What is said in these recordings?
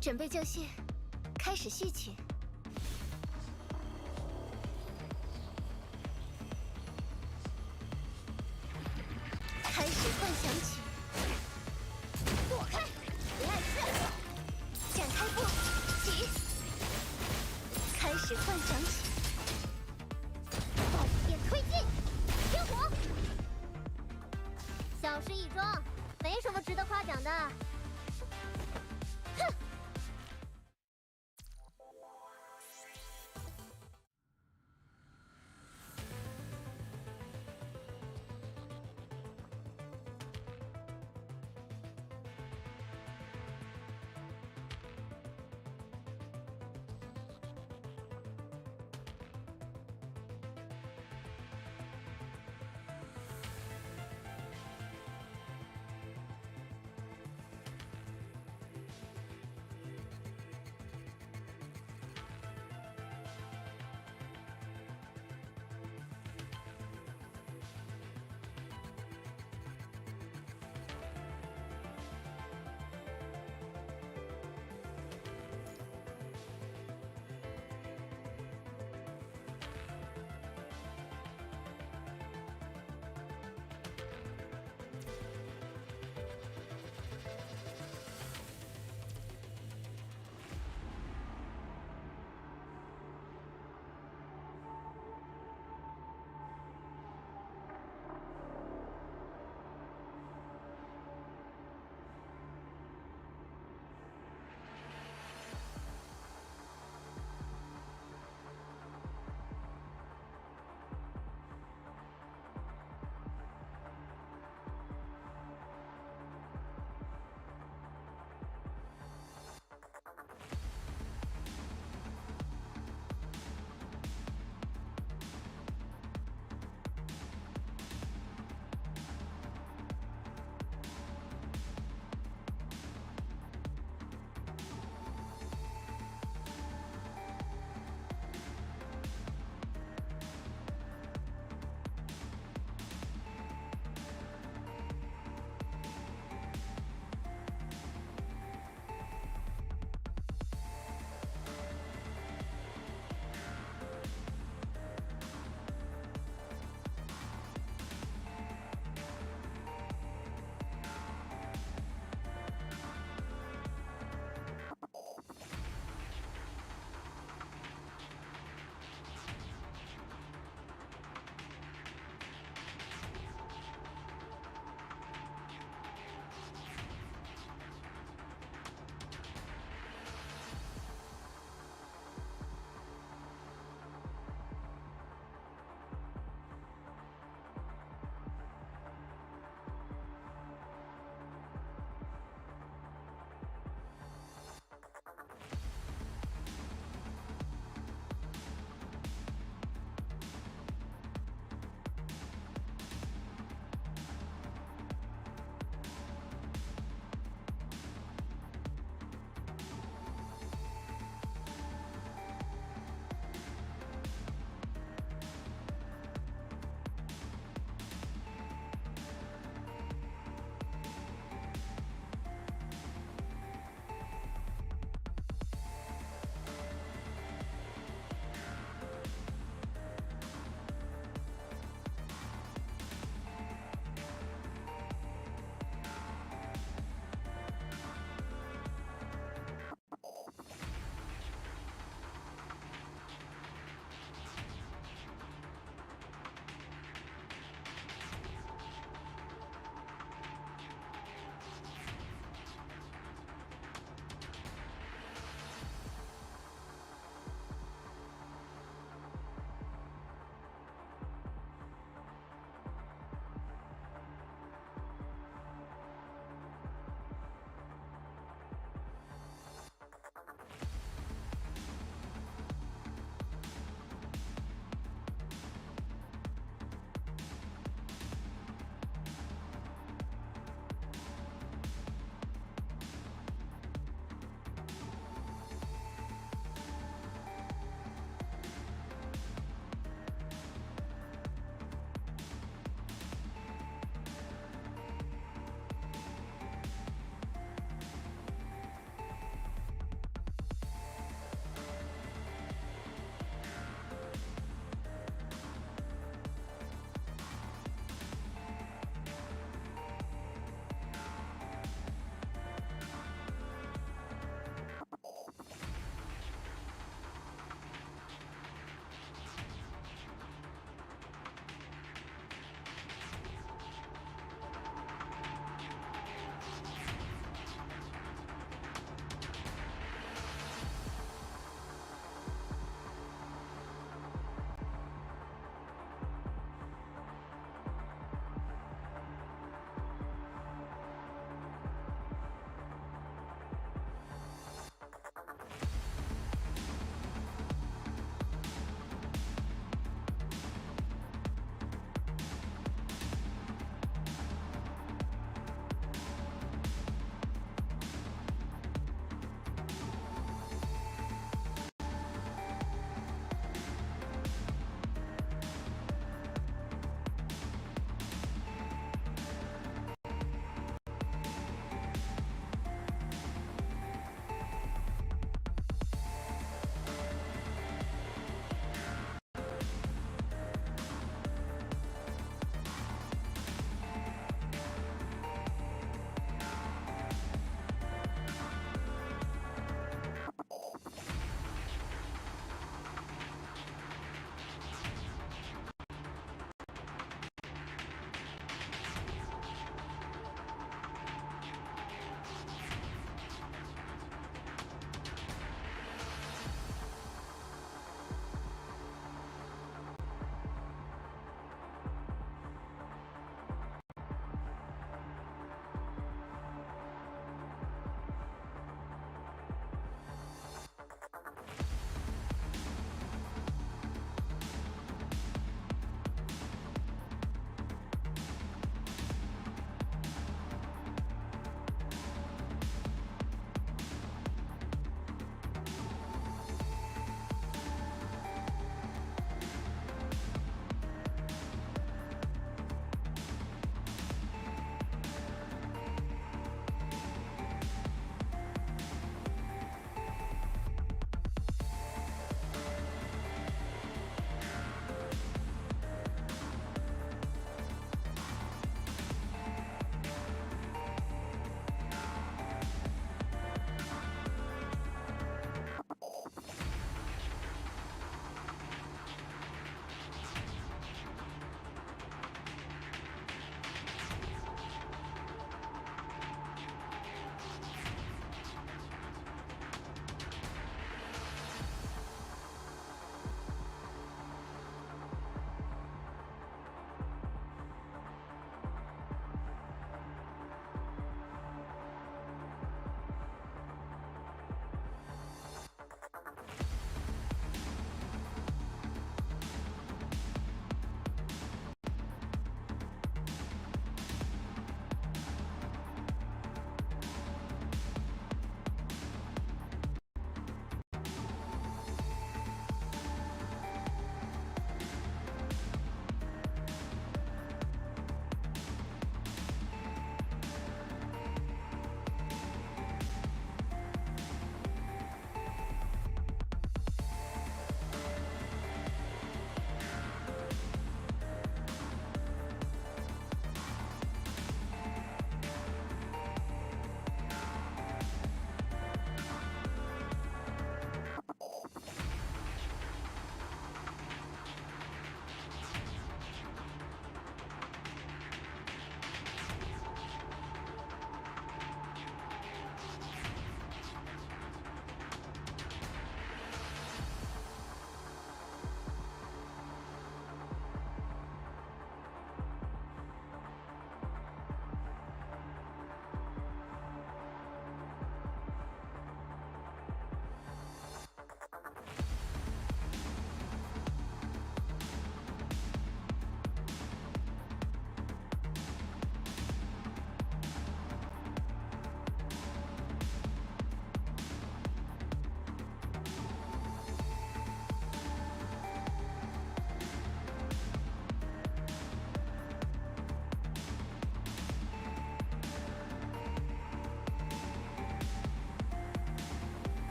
准备就绪，开始序曲。开始幻想曲。躲开，来自展开步，起。开始幻想曲。爆点推进，天火。小事一桩，没什么值得夸奖的。哼。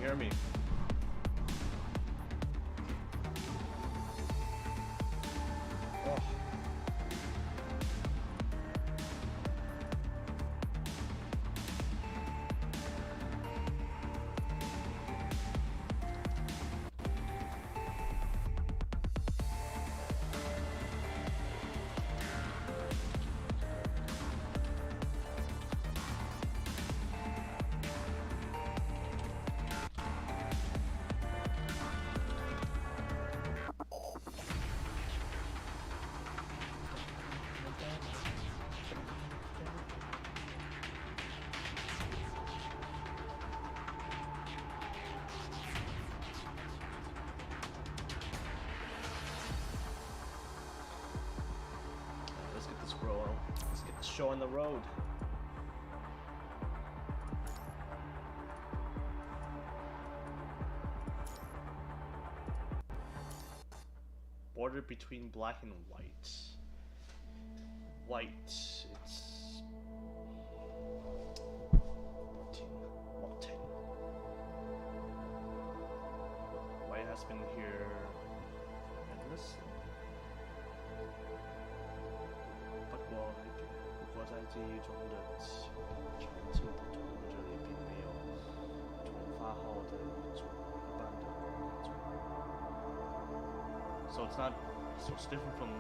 hear me? Oh. Let's get this roll. Let's get the show on the road. Border between black and white. White, it's molten. White has been here endlessly. 不过在记忆中的长镜不同，这里并没有从发号的主办的那种。So it's not so it's different from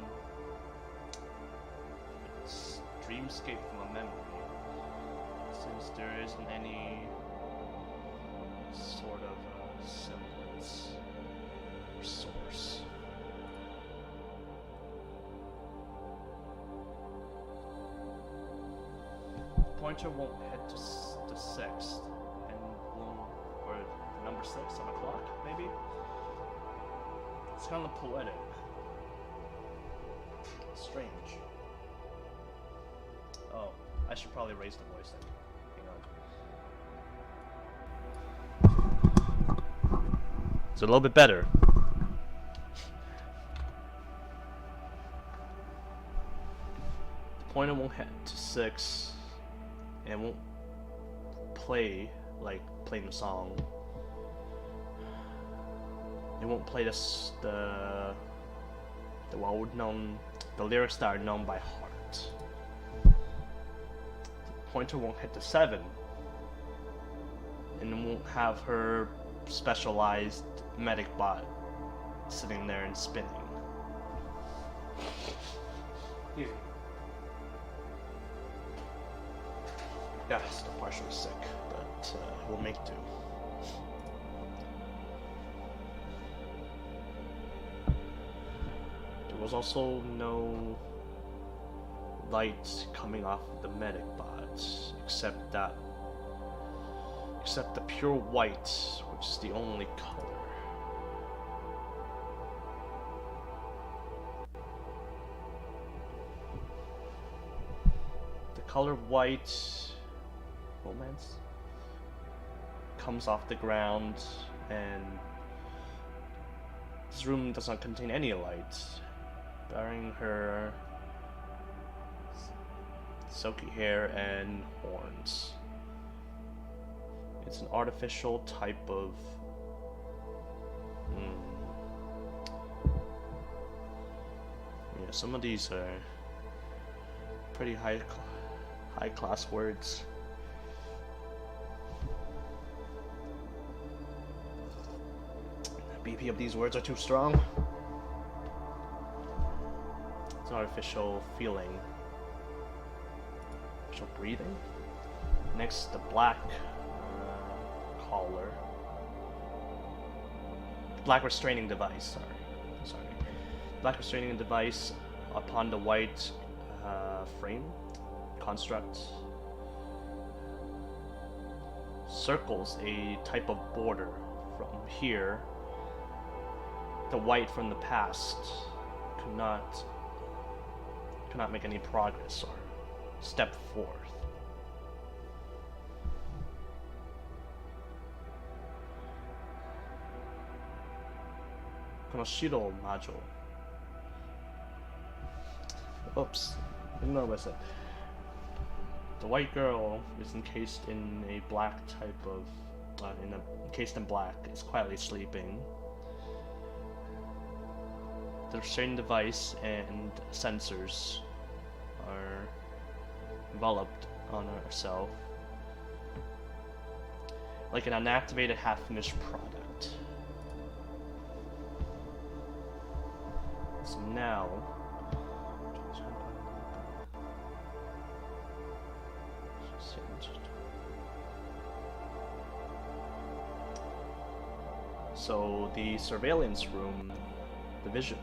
its dreamscape from a memory, since there isn't any sort of semblance or source. Pointer won't head to the 6th and won't, or number 6 on the clock, maybe? It's kind of poetic. Strange. Oh, I should probably raise the voice then. Hang on. It's a little bit better. The pointer won't head to 6 and won't play like playing the song. It won't play the well-known, the lyrics that are known by heart. The pointer won't hit the 7, and it won't have her specialized medic bot sitting there and spinning. Easy. Yeah, still partially sick, but we'll make do. There was also no light coming off of the medic bot, except the pure white, which is the only color. The color white romance comes off the ground, and this room does not contain any light, barring her silky hair and horns. It's an artificial type of yeah, some of these are pretty high class words. The BP of these words are too strong. It's an artificial feeling. Artificial breathing. Next, the black collar. Black restraining device, sorry. Black restraining device upon the white frame construct circles a type of border. From here, the white from the past could not make any progress or step forth. Konoshiro Majo. Oops, ignore what I said. The white girl is encased in a black type of encased in black, is quietly sleeping. The restraining device and sensors are enveloped on herself like an unactivated, half-finished product. So now, so the surveillance room, the vision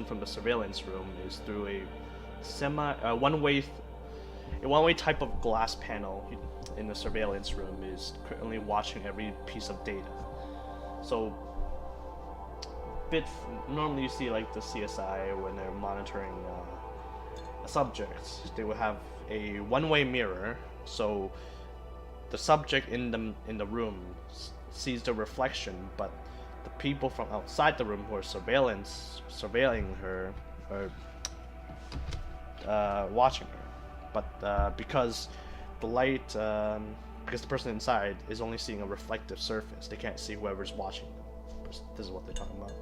from the surveillance room is through a one-way type of glass panel in the surveillance room is currently watching every piece of data. So normally you see like the CSI when they're monitoring a subject, they will have a one-way mirror, so the subject in the room sees the reflection, but the people from outside the room who are surveilling her are watching her. But because the light, because the person inside is only seeing a reflective surface, they can't see whoever's watching them. This is what they're talking about.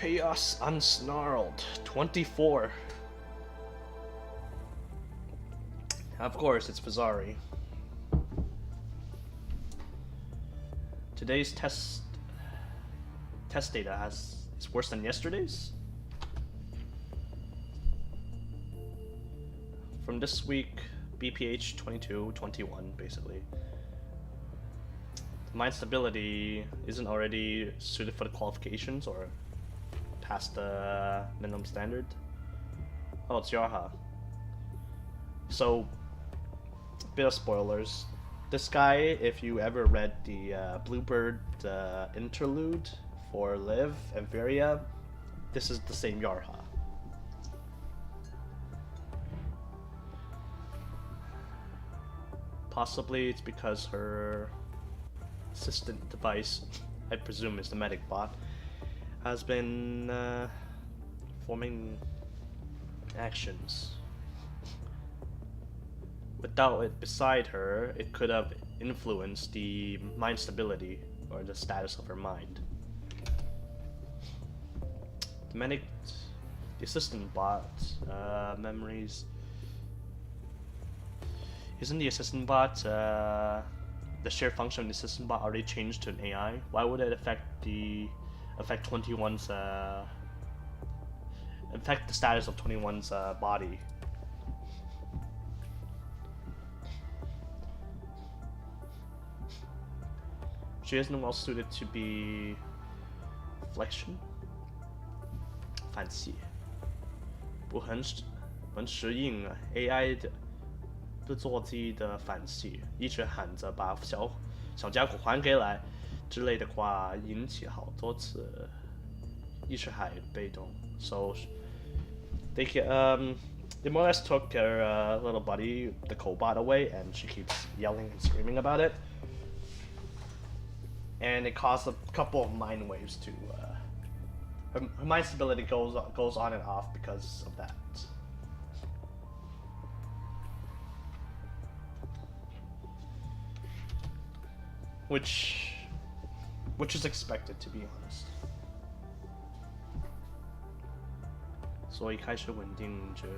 Chaos Unsnarled 24. Of course, it's Fazari. Today's test data is worse than yesterday's. From this week, BPH 22-21, basically. Mind stability isn't already suited for the qualifications or past the minimum standard. Oh, it's Yarha. So, bit of spoilers. This guy, if you ever read the Bluebird interlude for Liv and Varia, this is the same Yarha. Possibly it's because her assistant device, I presume is the medic bot, has been forming actions. Without it beside her, it could have influenced the mind stability or the status of her mind. The medic, the assistant bot, memories. Isn't the assistant bot, the shared function of the assistant bot already changed to an AI? Why would it affect 21's, affect the status of 21's body? She isn't well suited to be flexion. 反系不很适应 AI 的座机的反系，一直喊着把小家伙还给来之类的话，引起好多次，一直还被动。So they more or less took her little buddy, the cobot, away, and she keeps yelling and screaming about it. And it caused a couple of mind waves to her mind stability goes on and off because of that. Which is expected, to be honest. 所以开始稳定着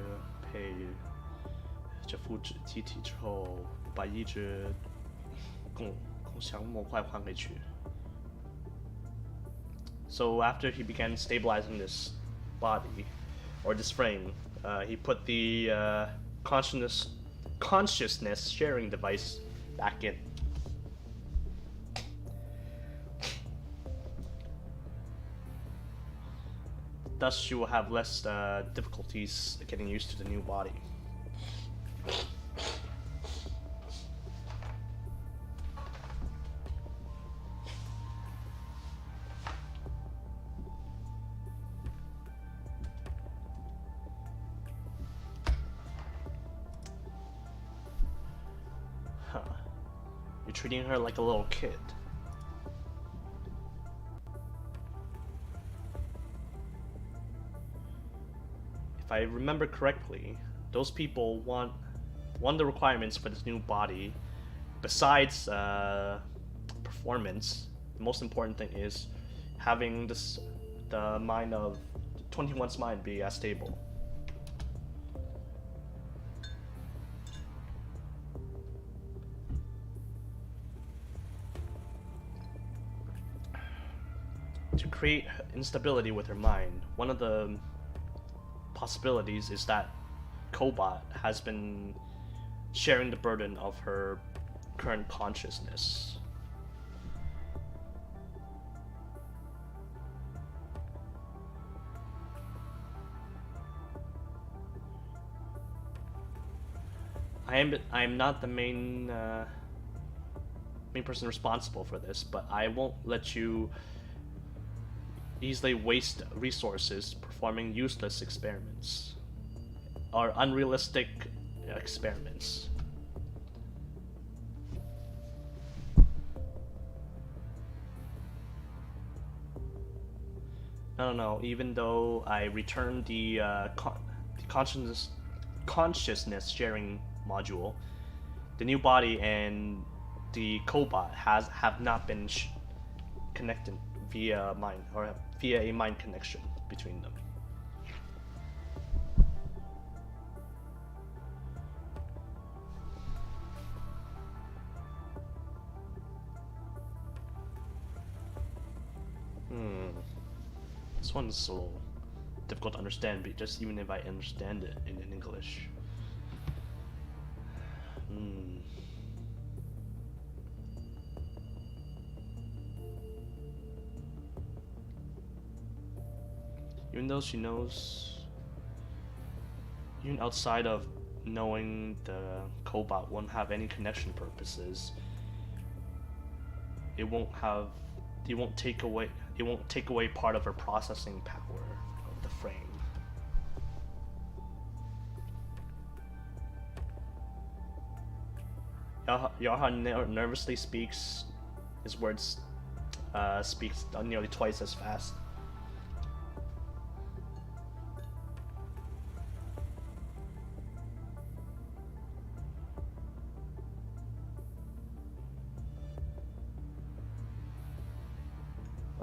配这副机体之后，把一只共享模块还回去。So after he began stabilizing this body, or this frame, he put the consciousness sharing device back in. Thus, she will have less difficulties getting used to the new body. You're treating her like a little kid. If if I remember correctly, those people want one of the requirements for this new body, besides performance, the most important thing is having the mind of 21's mind be as stable. To create instability with her mind, one of the possibilities is that Cobot has been sharing the burden of her current consciousness. I am not the main person responsible for this, but I won't let you easily waste resources performing useless experiments or unrealistic experiments. No, even though I returned the consciousness sharing module, the new body and the cobot have not been connected via mind, or via a mind connection between them. This one's a little difficult to understand, but just even if I understand it in English. Even though she knows, even outside of knowing the cobot won't have any connection purposes, it won't take away part of her processing power of the frame. Yarha nervously speaks. His words speaks nearly twice as fast.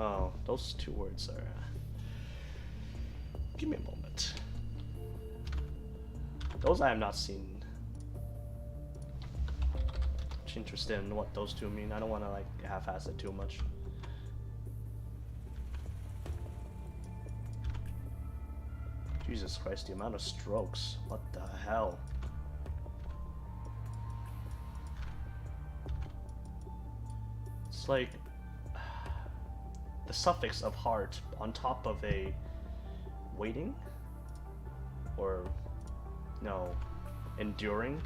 Oh, those two words are... Give me a moment. Those I have not seen. I'm interested in what those two mean. I don't want to like half-ass it too much. Jesus Christ, the amount of strokes. What the hell? It's like... the suffix of heart on top of a waiting, or no, enduring.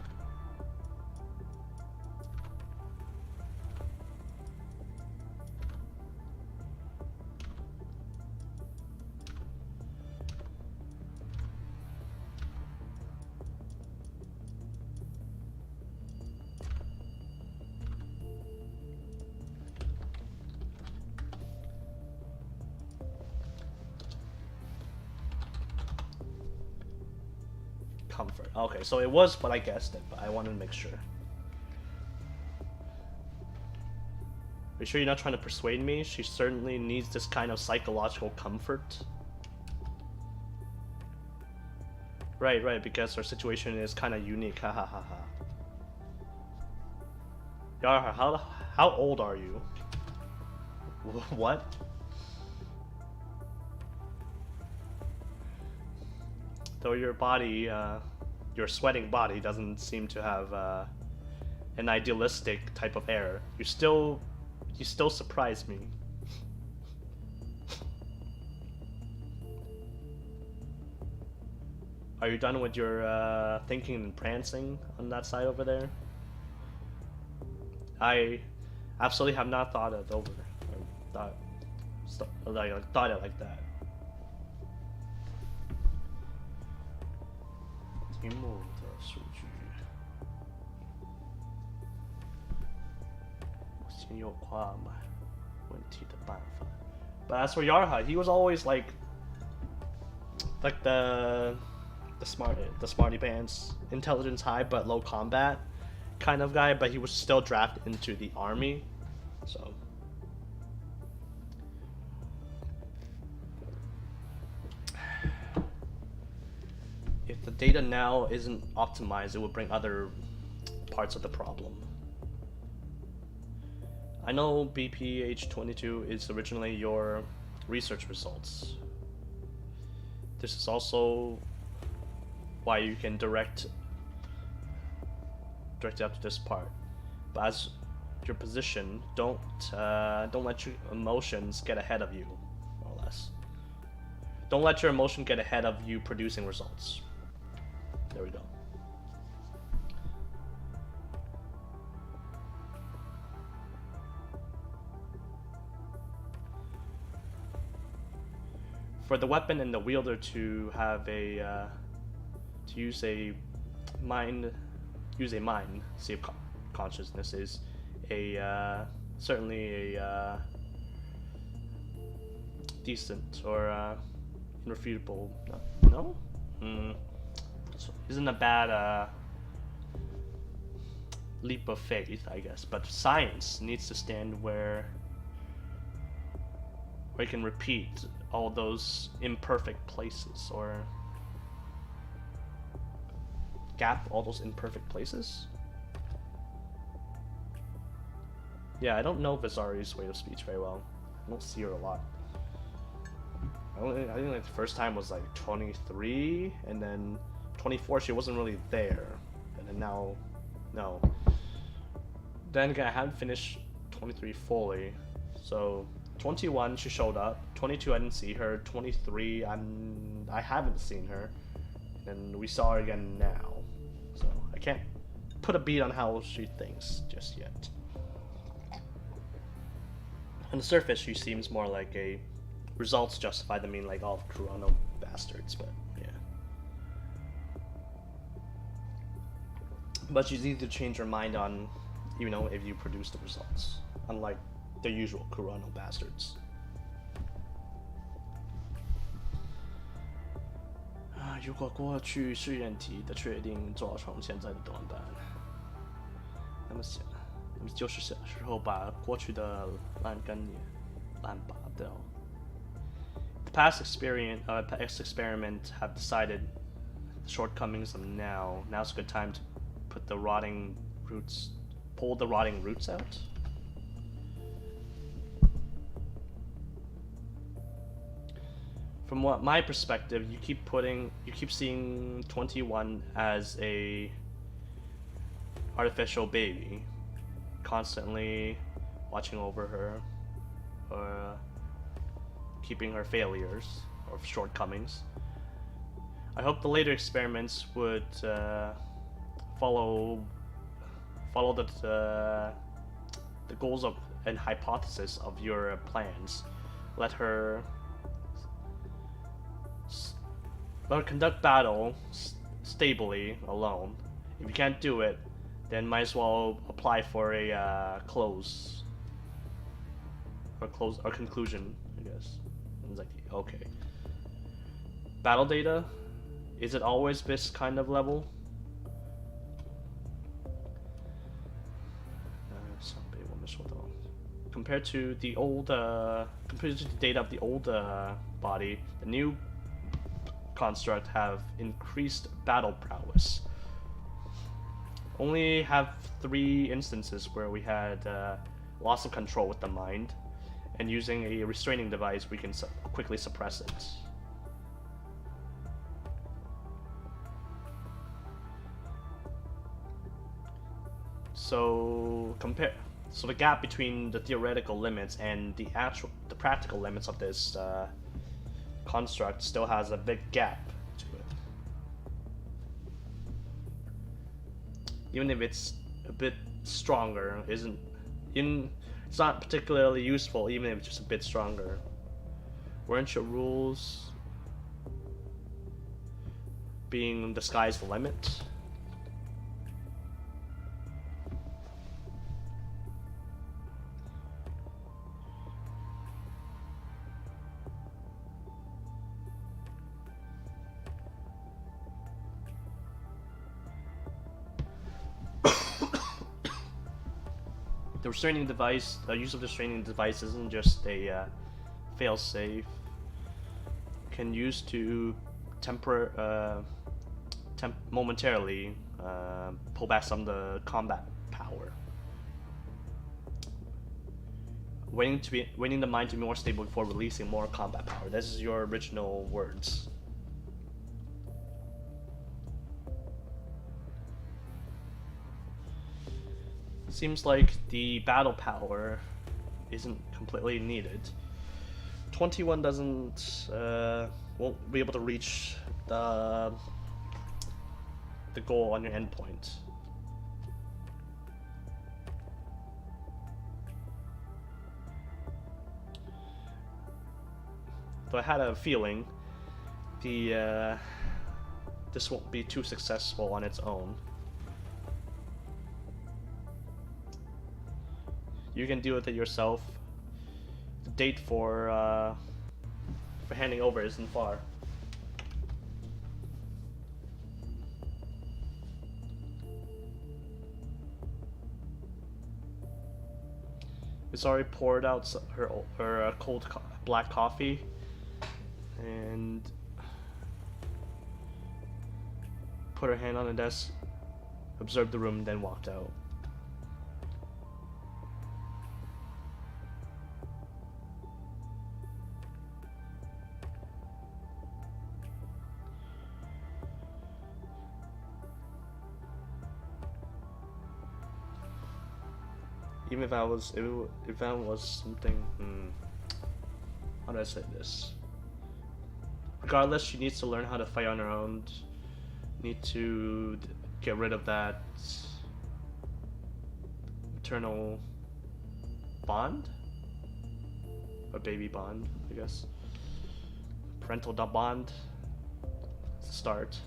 Comfort. Okay, so it was what I guessed it, but I wanted to make sure. Are you sure you're not trying to persuade me? She certainly needs this kind of psychological comfort. Right, because her situation is kind of unique. Ha ha ha ha. Yarha, how old are you? What? Though your body, your sweating body doesn't seem to have an idealistic type of air, you still surprise me. Are you done with your thinking and prancing on that side over there? I absolutely have not thought it over, or thought it like that. 屏幕的数据，先有跨买问题的办法。But as for Yarha, he was always like the the smarty pants, intelligence high but low combat kind of guy, but he was still drafted into the army. So if the data now isn't optimized, it will bring other parts of the problem. I know BPH22 is originally your research results. This is also why you can direct it up to this part. But as your position, don't let your emotions get ahead of you, more or less. Don't let your emotion get ahead of you producing results. There we go. For the weapon and the wielder to have a to use a mind state of consciousness is a certainly a decent or irrefutable isn't a bad leap of faith, I guess. But science needs to stand where it can repeat all those imperfect places, or gap all those imperfect places. Yeah, I don't know Vizari's way of speech very well. I don't see her a lot. I think like the first time was like 23, and then 24 she wasn't really there, and then now, no. Then again, I haven't finished 23 fully, so 21 she showed up, 22 I didn't see her, 23 I haven't seen her, and we saw her again now, so I can't put a beat on how she thinks just yet. On the surface she seems more like a results justify the mean, like all of Kurono bastards, but yeah. But she's easy to change her mind on, you know, if you produce the results, unlike the usual Kurono bastards. 如果过去试验题的确定造成现在的短板，那么就是时候把过去的烂根也烂拔掉。The past experiment have decided the shortcomings of now. Now's a good time to pull the rotting roots out. From my perspective, you keep seeing 21 as a artificial baby, constantly watching over her, or keeping her failures or shortcomings. I hope the later experiments would follow the goals of and hypothesis of your plans. Let her conduct battle stably alone. If you can't do it, then might as well apply for a conclusion, I guess. It's like, okay. Battle data? Is it always this kind of level? Compared to the data of the old body, the new construct have increased battle prowess. Only have 3 instances where we had loss of control with the mind, and using a restraining device we can quickly suppress it. So the gap between the theoretical limits and the practical limits of this construct still has a big gap to it. Even if it's a bit stronger, it's not particularly useful, even if it's just a bit stronger. Weren't your rules being the sky's the limit? The restraining device, the use of the restraining device isn't just a fail-safe. Can use to momentarily pull back some of the combat power. Waiting the mind to be more stable before releasing more combat power. This is your original words. Seems like the battle power isn't completely needed. 21 won't be able to reach the goal on your endpoint. But I had a feeling this won't be too successful on its own. You can deal with it yourself. The date for handing over isn't far. It's already poured out her cold black coffee and put her hand on the desk, observed the room, then walked out. Even if that was something, how do I say this? Regardless, she needs to learn how to fight on her own. Need to get rid of that maternal bond, or baby bond, I guess. Parental bond. Start.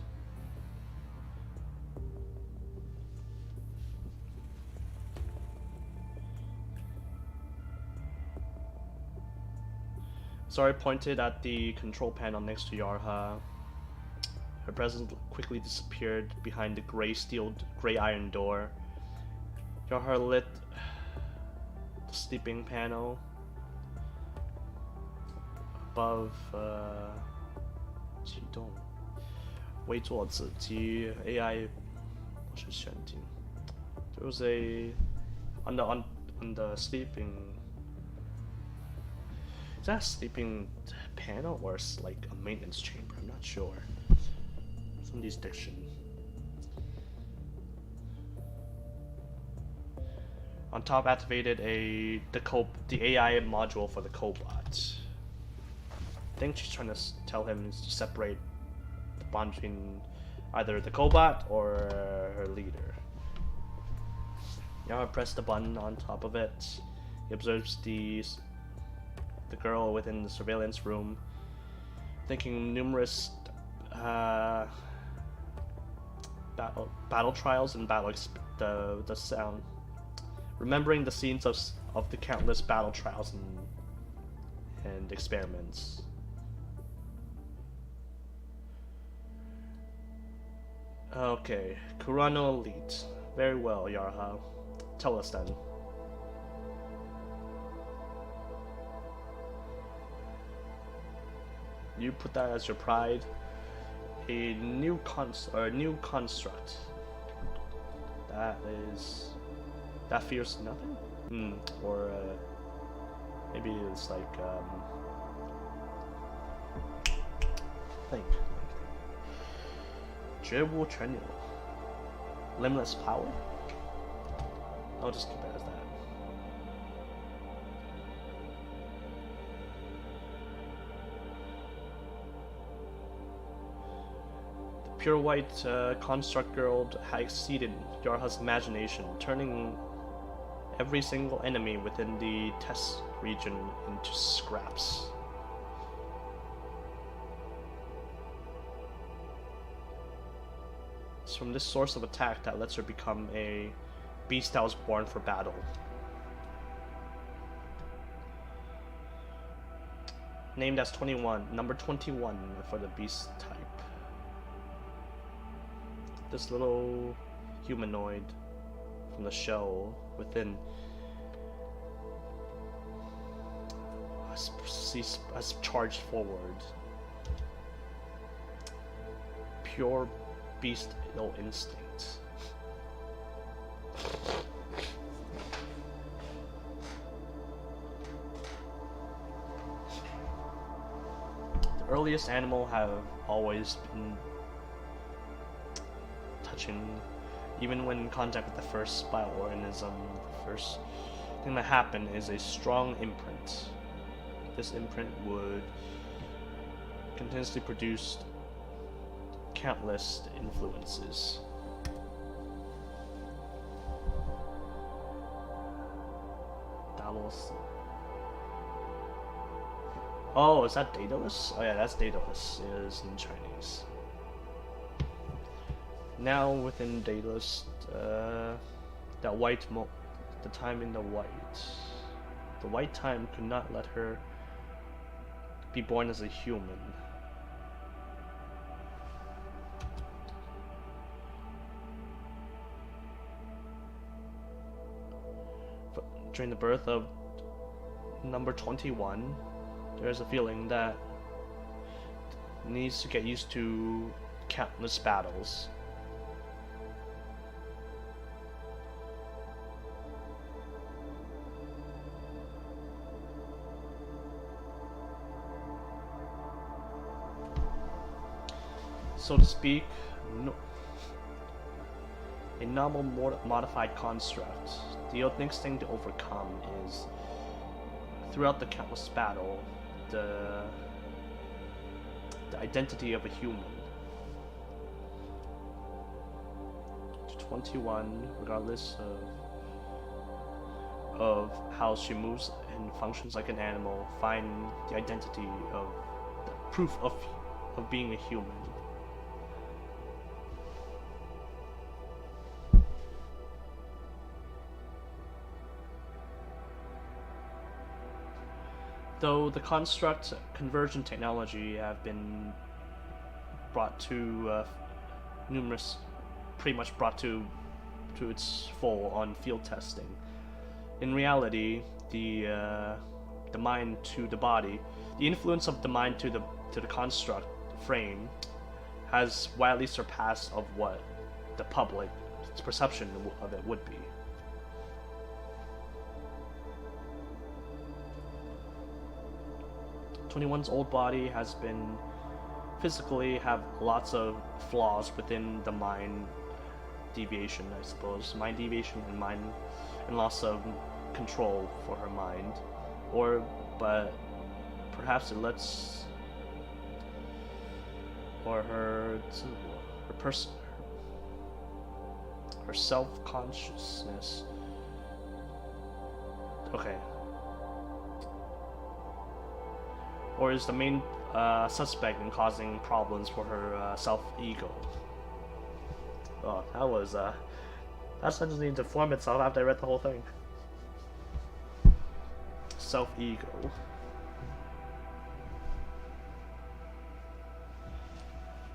Sorry pointed at the control panel next to Yarha. Her presence quickly disappeared behind the gray iron door. Yarha lit the sleeping panel above 启动微坐子机 AI 模式选定. There was a on the sleeping. Is that a sleeping panel or like a maintenance chamber? I'm not sure. Somebody's diction. On top, activated the AI module for the cobot. I think she's trying to tell him to separate the bond between either the cobot or her leader. Now I press the button on top of it. He observes the girl within the surveillance room, thinking numerous battle trials and the sound, remembering the scenes of the countless battle trials and experiments. Okay, Kurano Elite. Very well, Yarha. Tell us then. You put that as your pride. A new construct. That fears nothing? Or maybe it's like think. 绝无全有. Limitless power? I'll just keep it as that. The pure white construct girl had exceeded Yarha's imagination, turning every single enemy within the test region into scraps. It's from this source of attack that lets her become a beast that was born for battle. Named as 21, number 21 for the beast type. This little humanoid from the shell within has charged forward. Pure bestial instinct. The earliest animal have always been touching, even when in contact with the first bioorganism. The first thing that happened is a strong imprint. This imprint would continuously produce countless influences. Dalos. Oh, is that Daedalus? Oh yeah, that's Daedalus. It is in Chinese. Now within Daedalus, the time in the white time could not let her be born as a human. But during the birth of number 21, there's a feeling that needs to get used to countless battles. So to speak, a normal modified construct. The next thing to overcome is, throughout the countless battle, the identity of a human. To 21, regardless of how she moves and functions like an animal, find the identity of the proof of being a human. Though the construct conversion technology have been brought to pretty much brought to its full on field testing. In reality, the mind to the body, the influence of the mind to the construct frame, has widely surpassed of what the public's perception of it would be. One's old body has been physically have lots of flaws within the mind deviation, I suppose. Mind deviation and loss of control for her mind. But perhaps it lets her self-consciousness. Okay. Or is the main suspect in causing problems for her self-ego. Oh, that sentence needed to form itself after I read the whole thing. Self-ego.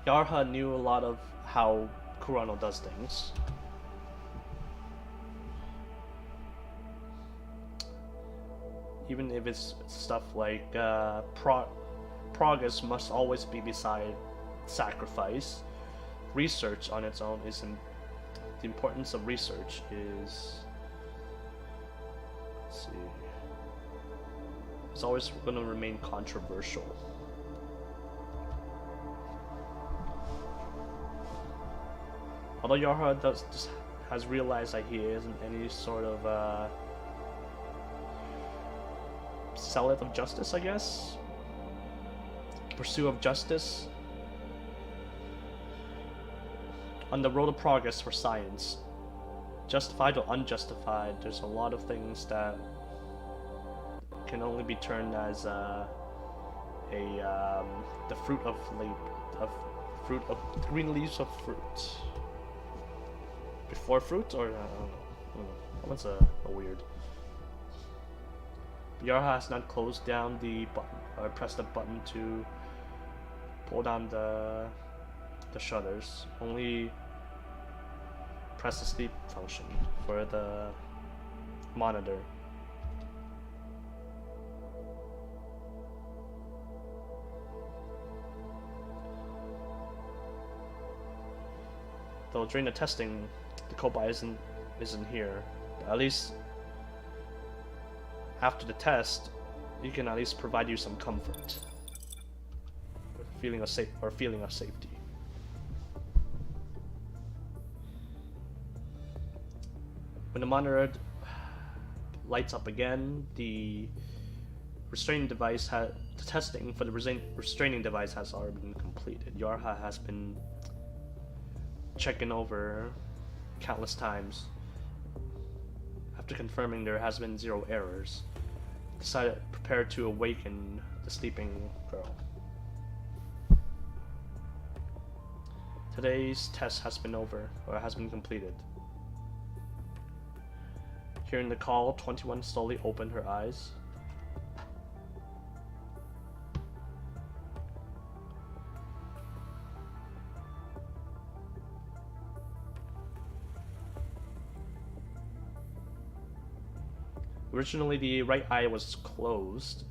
Yarha knew a lot of how Kurano does things. Even if it's stuff like progress must always be beside sacrifice. Research on its own isn't. The importance of research is. Let's see. It's always going to remain controversial. Although Yarha has realized that he isn't any sort of zealot of justice, I guess. Pursuit of justice. On the road of progress for science, justified or unjustified, there's a lot of things that can only be turned as the fruit of green leaves of fruit. Before fruit, or I don't know. That one's a weird. Yarha has not closed down the button or pressed the button to pull down the shutters. Only press the sleep function for the monitor. Though during the testing, the cobot isn't here. But at least after the test, you can at least provide you some comfort, feeling of safety. When the monitor lights up again, the testing for the restraining device has already been completed. Yorha has been checking over countless times. After confirming there has been 0 errors, decided prepared to awaken the sleeping girl. Today's test has been completed. Hearing the call, 21 slowly opened her eyes. Originally, the right eye was closed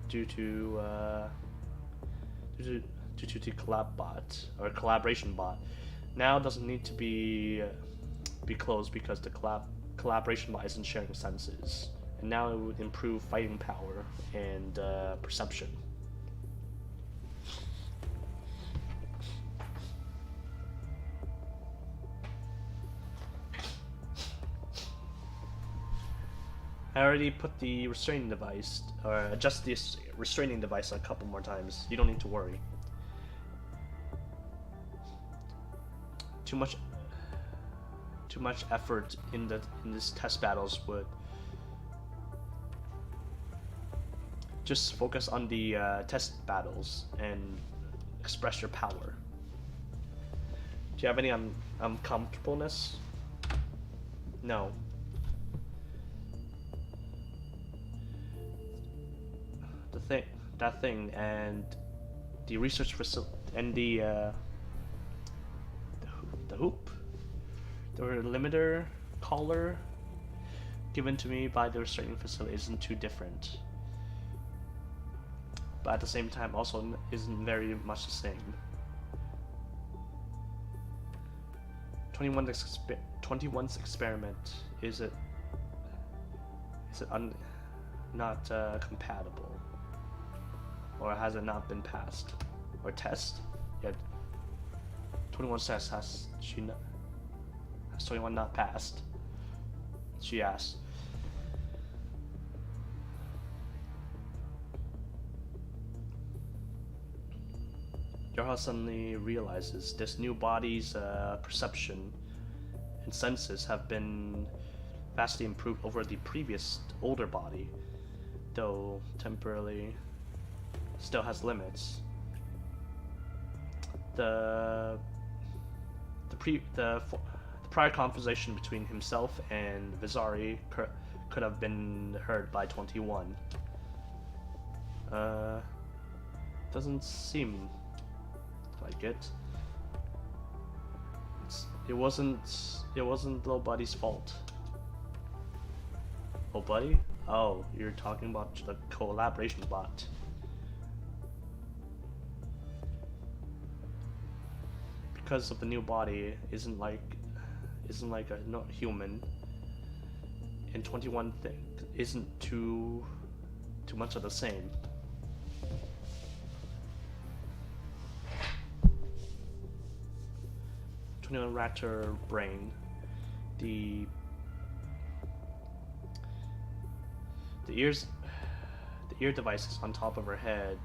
due to the collaboration bot. Now it doesn't need to be closed because the collaboration bot isn't sharing senses, and now it would improve fighting power and perception. I already put the restraining device, or adjust the restraining device a couple more times. You don't need to worry. Too much effort in this test battles would just focus on the test battles and express your power. Do you have any uncomfortableness? No. That thing and the research facility and the hoop, the limiter collar given to me by the restraining facility isn't too different, but at the same time also isn't very much the same. 21's experiment, is it not compatible? Or has it not been passed? Or test? Yeah. 21 says, has 21 not passed? She asked. Yorha suddenly realizes this new body's perception and senses have been vastly improved over the previous older body, though temporarily still has limits. The prior conversation between himself and Vizari could have been heard by 21. Doesn't seem like it. It wasn't Little Buddy's fault. Oh, Buddy? Oh, you're talking about the collaboration bot. Because of the new body isn't like a not human, and 21 isn't too much of the same. Racked her brain. The ear devices on top of her head,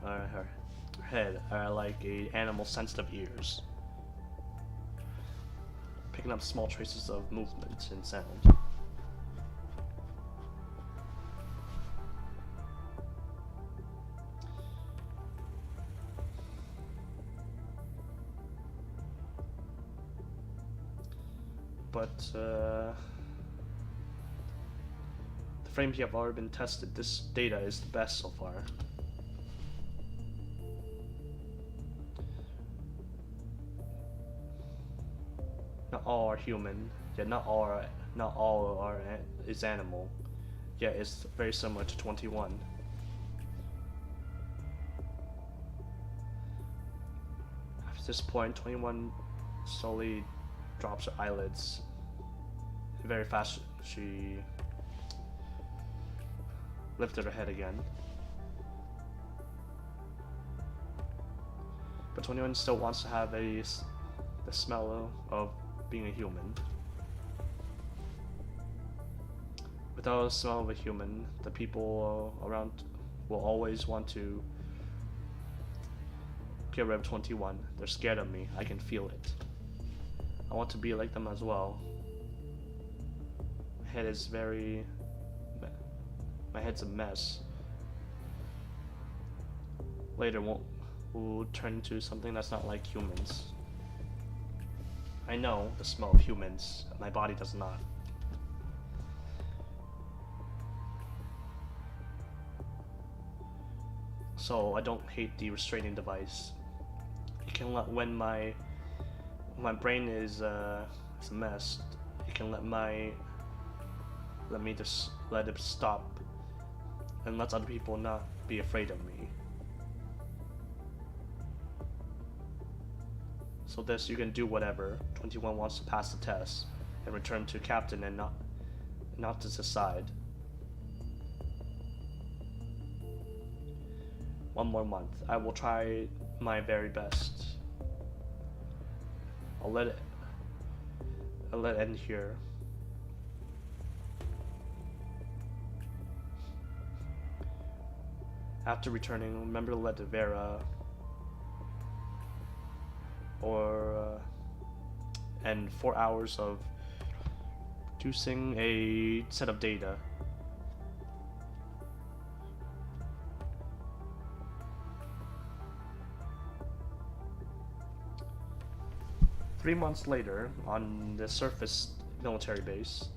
her head, are like animal sensitive ears, picking up small traces of movement and sound. But the frames have already been tested. This data is the best so far. Not all are human. Yeah, not all are is animal. Yeah, it's very similar to 21. this point, 21 slowly drops her eyelids. Very fast, she lifted her head again. But 21 still wants to have the smell of being a human. Without the smell of a human, the people around will always want to get rid of 21. They're scared of me. I can feel it. I want to be like them as well. My head's a mess. Later will turn into something that's not like humans. I know the smell of humans. My body does not. So I don't hate the restraining device. It can let when my brain is a mess. It can let me just let it stop and let other people not be afraid of me. So this, you can do whatever. 21 wants to pass the test and return to captain and not to the side. 1 more month. I will try my very best. I'll let it end here. After returning, remember to let Vera and 4 hours of producing a set of data. Three months later, on the surface military base,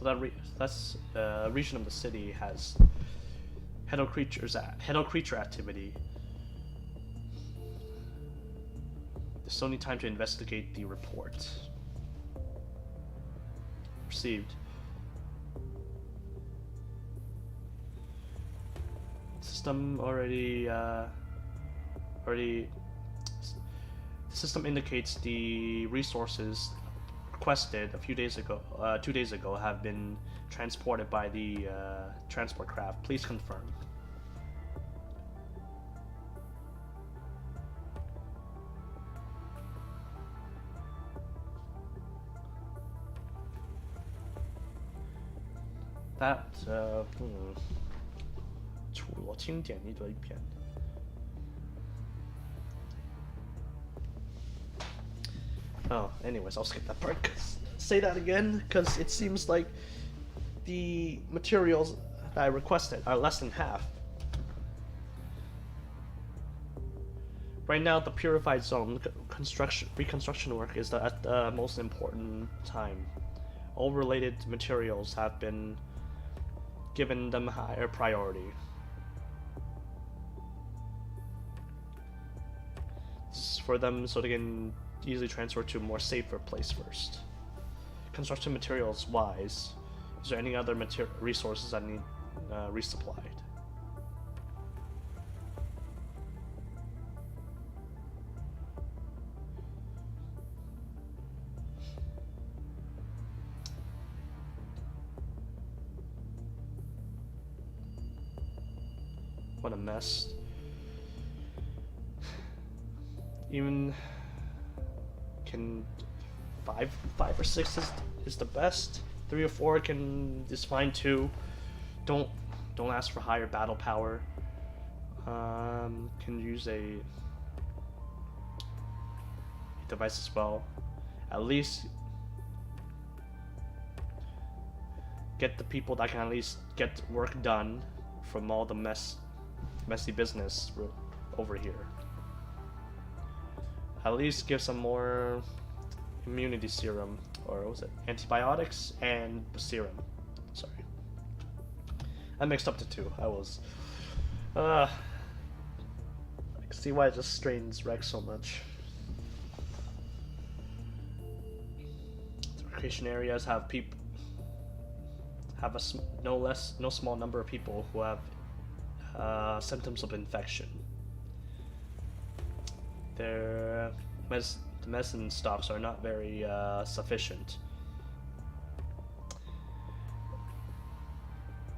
that region of the city has Heddo creature activity. There's only time to investigate the report. Received. System the system indicates the resources requested a few days ago, 2 days ago, have been transported by the transport craft. Please confirm. That 楚罗清点一堆片。Oh, anyways, I'll skip that part. Say that again, because it seems like the materials that I requested are less than half. Right now, the purified zone reconstruction work is at the most important time. All related materials have been given them higher priority. This is for them so they can easily transfer to a more safer place first. Construction materials wise, is there any other resources that need resupplied? What a mess. Even can five or six is the best. 3 or 4 is fine too. Don't ask for higher battle power. Can use a device as well. At least get the people that can at least get work done from all the messy business over here. At least give some more immunity serum, or what was it? Antibiotics and serum. Sorry. I mixed up the two. I can see why it just strains Rex so much. The recreation areas have no small number of people who have symptoms of infection. their the medicine stocks are not very sufficient.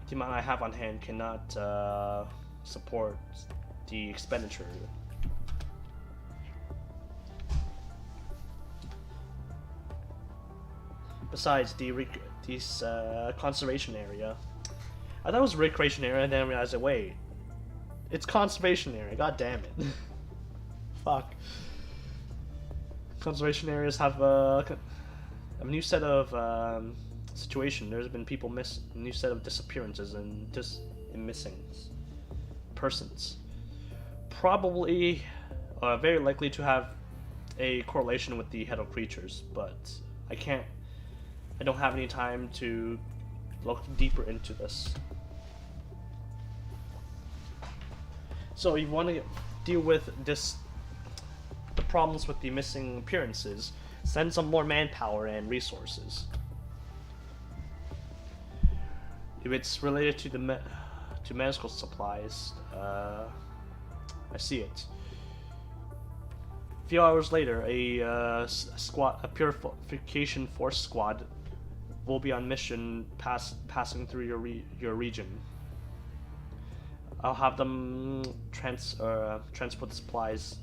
The amount I have on hand cannot support the expenditure. Besides, this conservation area, I thought it was recreation area, and then I realized that wait, it's conservation area. God damn it! Fuck. Conservation areas have a new set of situation. There's been people a new set of disappearances and missing persons. Probably, very likely to have a correlation with the head of creatures, but I don't have any time to look deeper into this. So you want to deal with the problems with the missing appearances, send some more manpower and resources. If it's related to to medical supplies, I see it. A few hours later, a purification force squad will be on mission passing through your region. I'll have them transport the supplies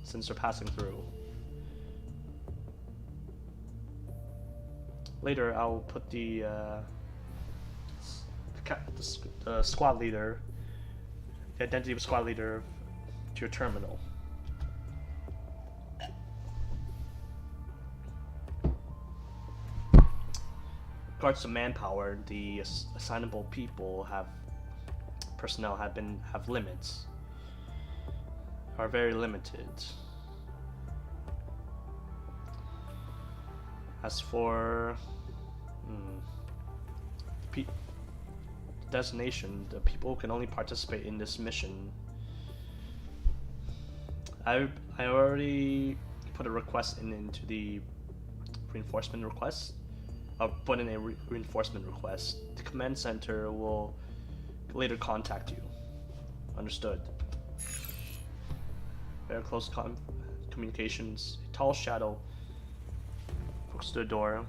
since they're passing through. Later, I'll put the squad leader, the identity of squad leader, to your terminal. Regards to manpower, the assignable personnel have limits, are very limited. As for designation, the people who can only participate in this mission, I already put a request into the reinforcement request. I'll put in a reinforcement request. The command center will later contact you. Understood. Very close communications. A tall shadow looks to the door.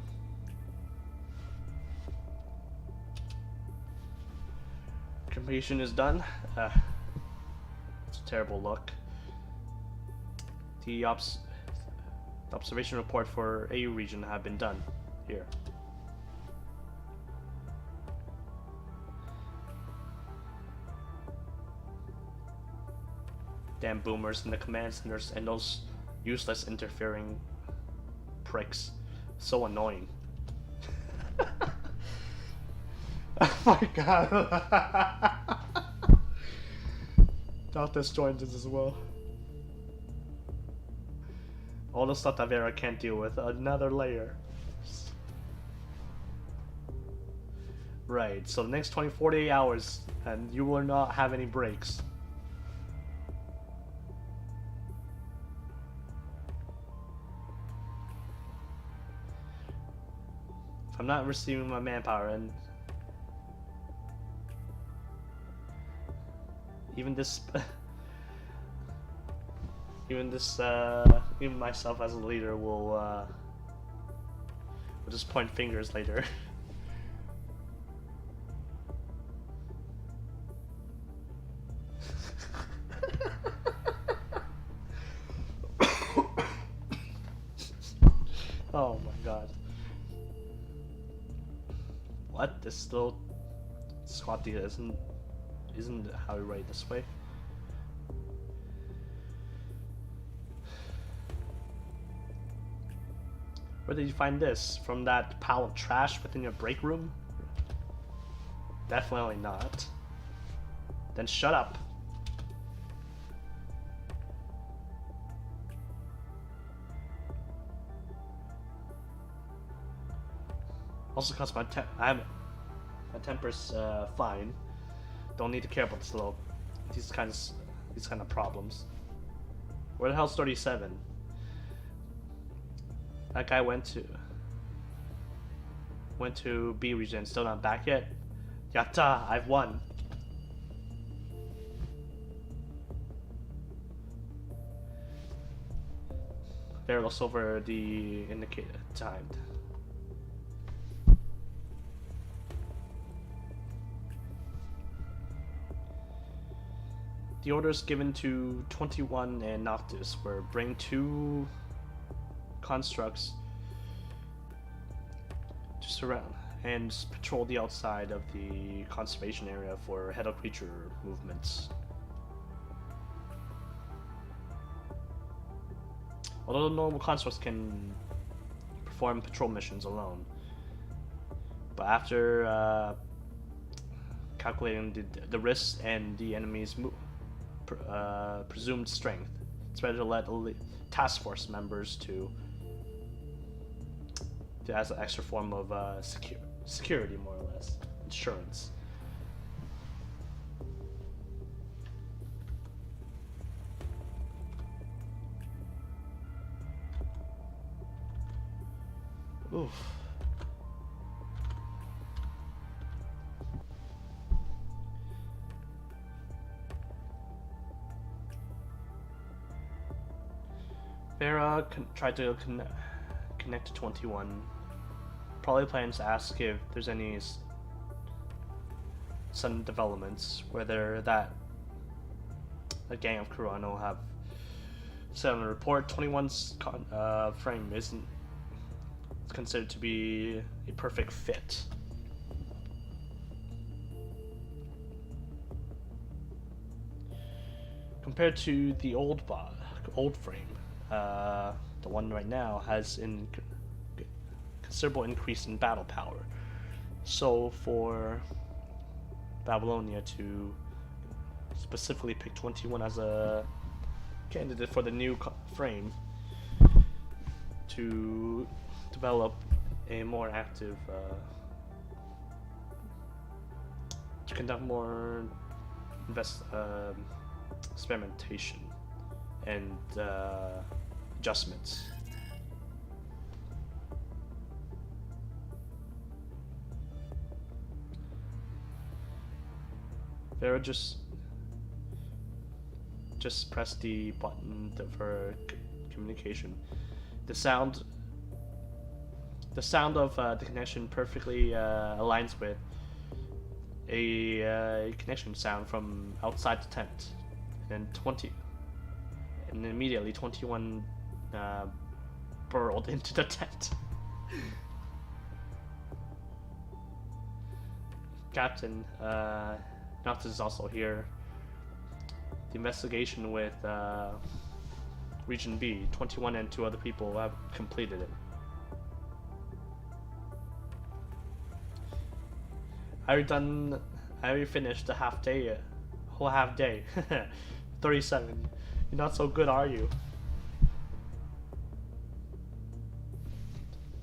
Communication is done. It's a terrible look. The observation report for A region have been done. Here. Damn boomers in the command centers and those useless interfering pricks. So annoying. Oh my god. Doctor's joined this as well. All the stuff that Vera can't deal with. Another layer. Right, so the next 48 hours and you will not have any breaks. If I'm not receiving my manpower, and even myself as a leader will just point fingers later. Oh my god. What? This still squad data isn't how we write this way. Where did you find this? From that pile of trash within your break room? Definitely not. Then shut up. Also, cause my temper's fine. Don't need to care about these kind of problems. Where the hell's 37? That guy went to B region, still not back yet. Yatta, I've won. There looks over the indicator time. The orders given to 21 and Noctis were bring 2 constructs to surround and patrol the outside of the conservation area for head of creature movements. Although normal constructs can perform patrol missions alone, but after calculating the risks and the enemy's presumed strength, it's better to let task force members as an extra form of security, more or less, insurance. Oof. Vera tried to connect to 21. Probably plans to ask if there's any sudden developments, whether that a gang of Kurano have said on the report 21's frame isn't considered to be a perfect fit. Compared to the old frame, the one right now has considerable increase in battle power. So for Babylonia to specifically pick 21 as a candidate for the new frame to develop a more active, to conduct more experimentation and adjustments. Vera just press the button for communication. The sound of the connection perfectly aligns with a connection sound from outside the tent, and immediately 21 burrowed into the tent. Captain Noctis is also here. The investigation with Region B, 21 and 2 other people have completed it. I already finished the whole half day. 37. You're not so good, are you?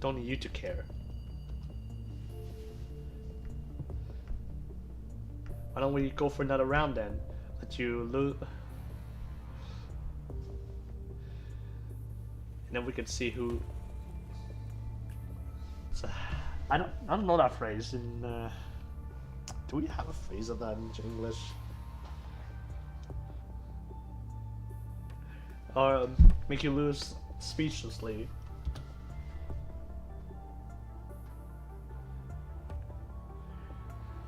Don't need you to care. Why don't we go for another round then? Let you lose, and then we can see who. I don't know that phrase in. Do we have a phrase of that in English? Or make you lose speechlessly.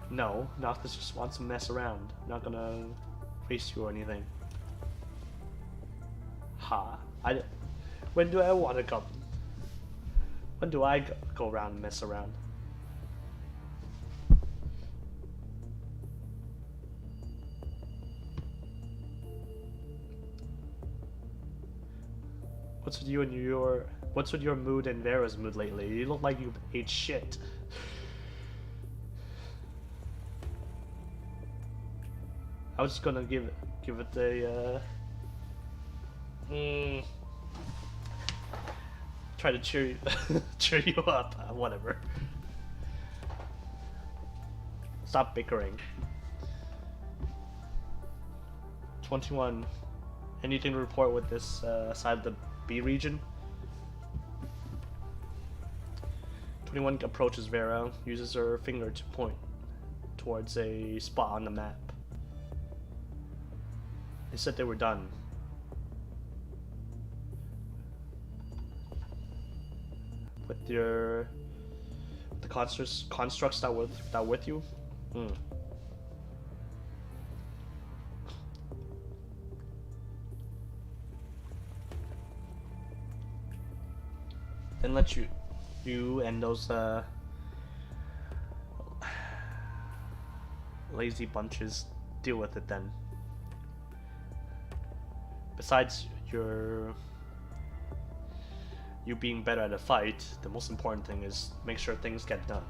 No, Noctis just wants to mess around. Not gonna face you or anything. Ha! When do I want to come? When do I go around and mess around? What's with your mood and Vera's mood lately? You look like you ate shit. I was just gonna give it a try to cheer you up. Whatever. Stop bickering. 21. Anything to report with this side of the B region? 21 approaches Vera, uses her finger to point towards a spot on the map. They said they were done. with your the constructs that with you. Then let you and those lazy bunches deal with it then. Besides you being better at a fight, the most important thing is make sure things get done.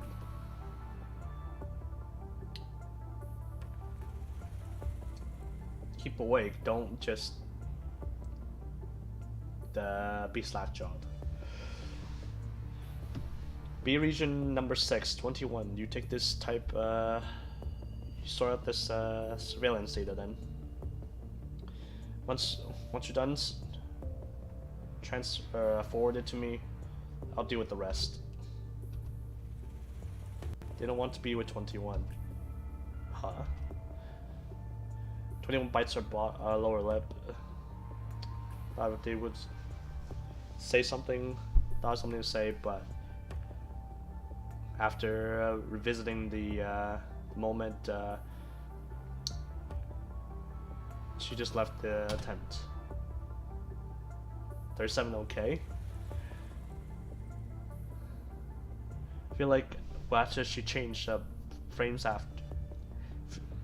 Keep awake, don't just be slack-jawed. B region number 6, 21. You take this type, you sort out this surveillance data then. Once you're done, forward it to me. I'll deal with the rest. They don't want to be with 21. Huh? 21 bites her lower lip. They would say something, not something to say, but after revisiting the moment, she just left the tent. 37 okay. I feel like after she changed frames after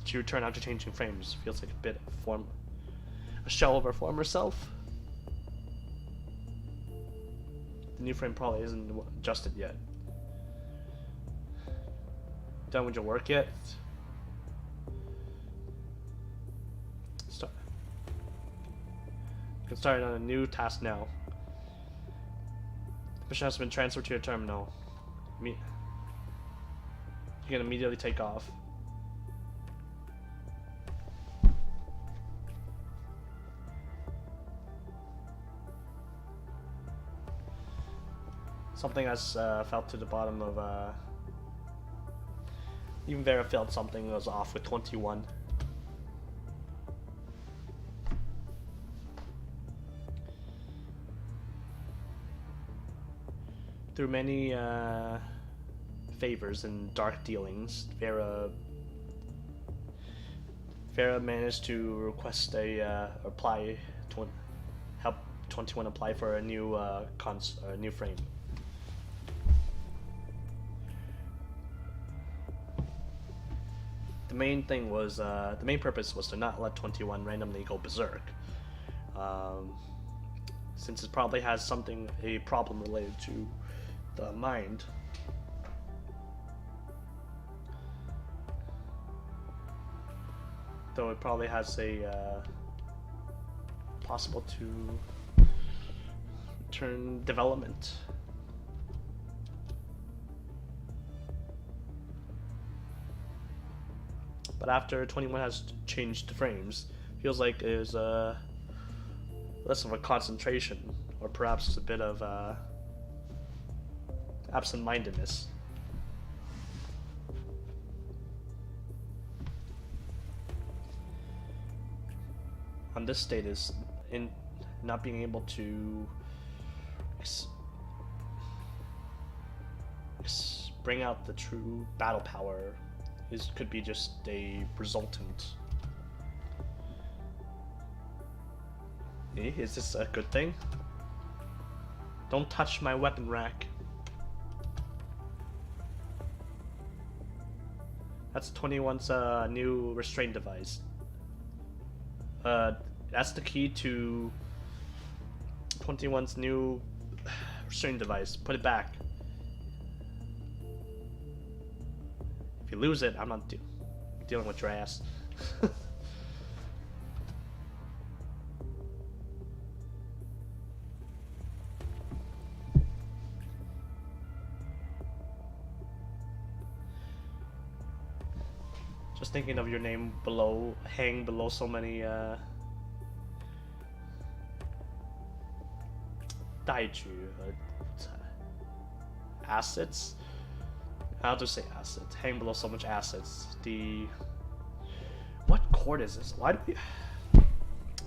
she returned after changing frames, feels like a bit of a shell of her former self. The new frame probably isn't adjusted yet. Done with your work yet? Start. You can start on a new task now. The mission has been transferred to your terminal. You can immediately take off. Something has felt to the bottom of even Vera felt something was off with 21. Through many favors and dark dealings, Vera managed to request help 21 apply for a new new frame. The main thing was the main purpose was to not let 21 randomly go berserk, since it probably has a problem related to the mind. Though it probably has a possible to turn development. But after 21 has changed the frames, feels like there's less of a concentration, or perhaps a bit of absent-mindedness. On this status, in not being able to bring out the true battle power could be just a resultant. Is this a good thing? Don't touch my weapon rack. That's 21's new restraint device. That's the key to 21's new restraint device. Put it back. If you lose it, I'm not dealing with your ass. Just thinking of your name hang below so many assets. I'll just say assets. Hang below so much assets. What court is this?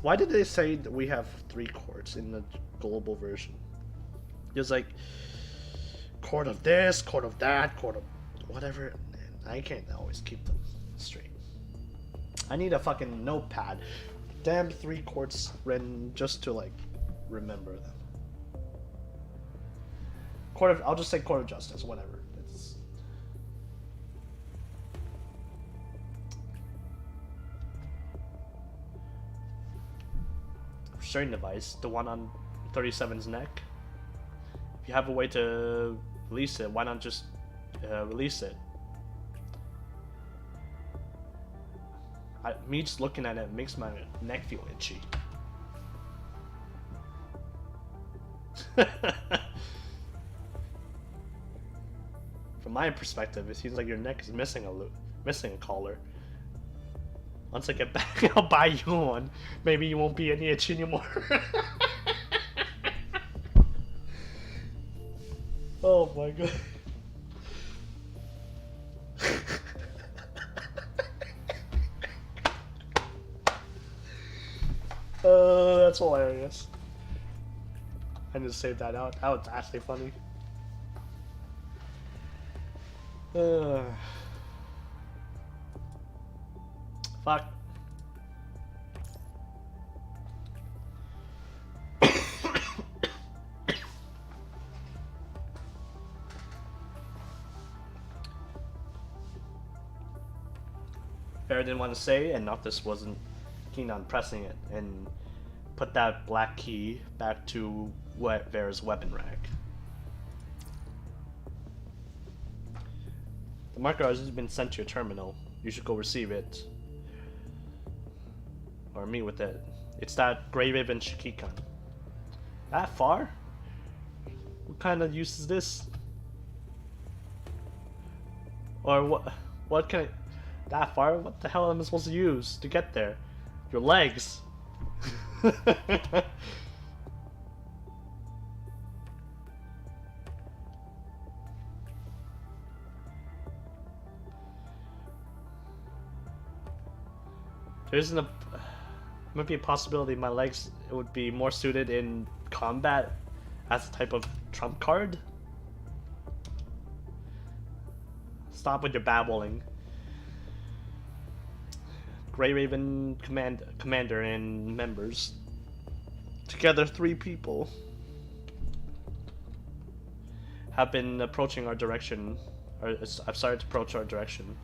Why did they say that we have 3 courts in the global version? It's like Court of this, court of that, court of whatever. I can't always keep them straight. I need a fucking notepad. Damn 3 courts written just to like remember them. I'll just say Court of Justice, whatever. It's restraining device, the one on 37's neck. If you have a way to release it, why not just release it? Me just looking at it makes my neck feel itchy. From my perspective, it seems like your neck is missing a collar. Once I get back, I'll buy you one. Maybe you won't be any itchy anymore. Oh my god. That's hilarious. I need to save that out. That was actually funny. Fuck. Bear didn't want to say, and Noctis wasn't keen on pressing it, and put that black key back to Vera's weapon rack. The marker has been sent to your terminal. You should go receive it. Or meet with it. It's that Grey Raven Shikikan. That far? What kind of use is this? Or what can I... That far? What the hell am I supposed to use to get there? Your legs. There isn't a... Might be a possibility my legs would be more suited in combat as a type of trump card. Stop with your babbling. Grey Raven commander and members. Together 3 people have been approaching our direction. Or I've started to approach our direction.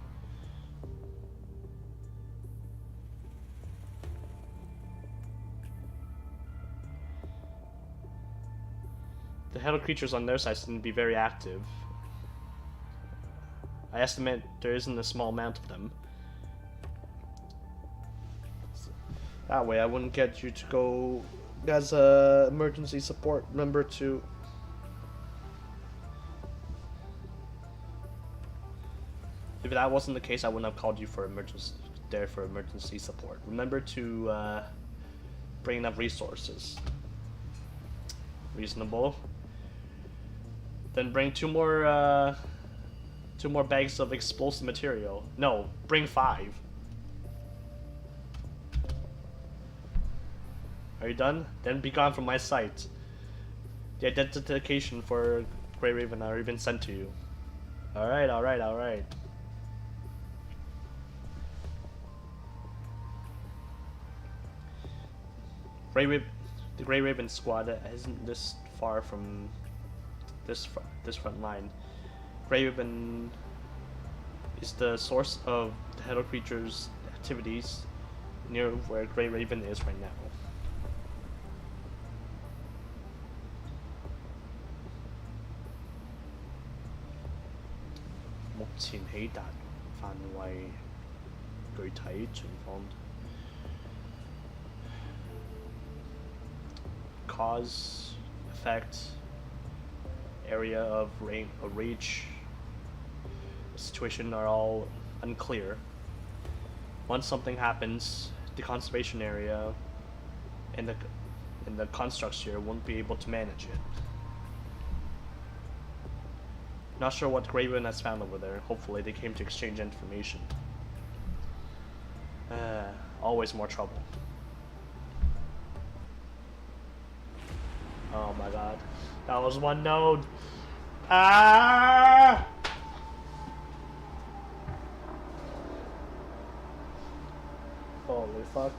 The hell creatures on their side seem to be very active. I estimate there isn't a small amount of them. That way I wouldn't get you to go as a emergency support member to... If that wasn't the case, I wouldn't have called you for emergency support. Remember to bring enough resources. Reasonable. Then bring two more bags of explosive material. No, bring 5. Are you done? Then be gone from my sight. The identification for Grey Raven already been sent to you. Alright, alright, alright. The Grey Raven squad isn't this far from this front line. Grey Raven is the source of the Hell Creature's activities near where Grey Raven is right now. Cause, effect, area of reach, situation are all unclear. Once something happens, the conservation area and the constructs here won't be able to manage it. Not sure what Graven has found over there. Hopefully they came to exchange information. Always more trouble. Oh my god. That was one node. Ah! Holy fuck.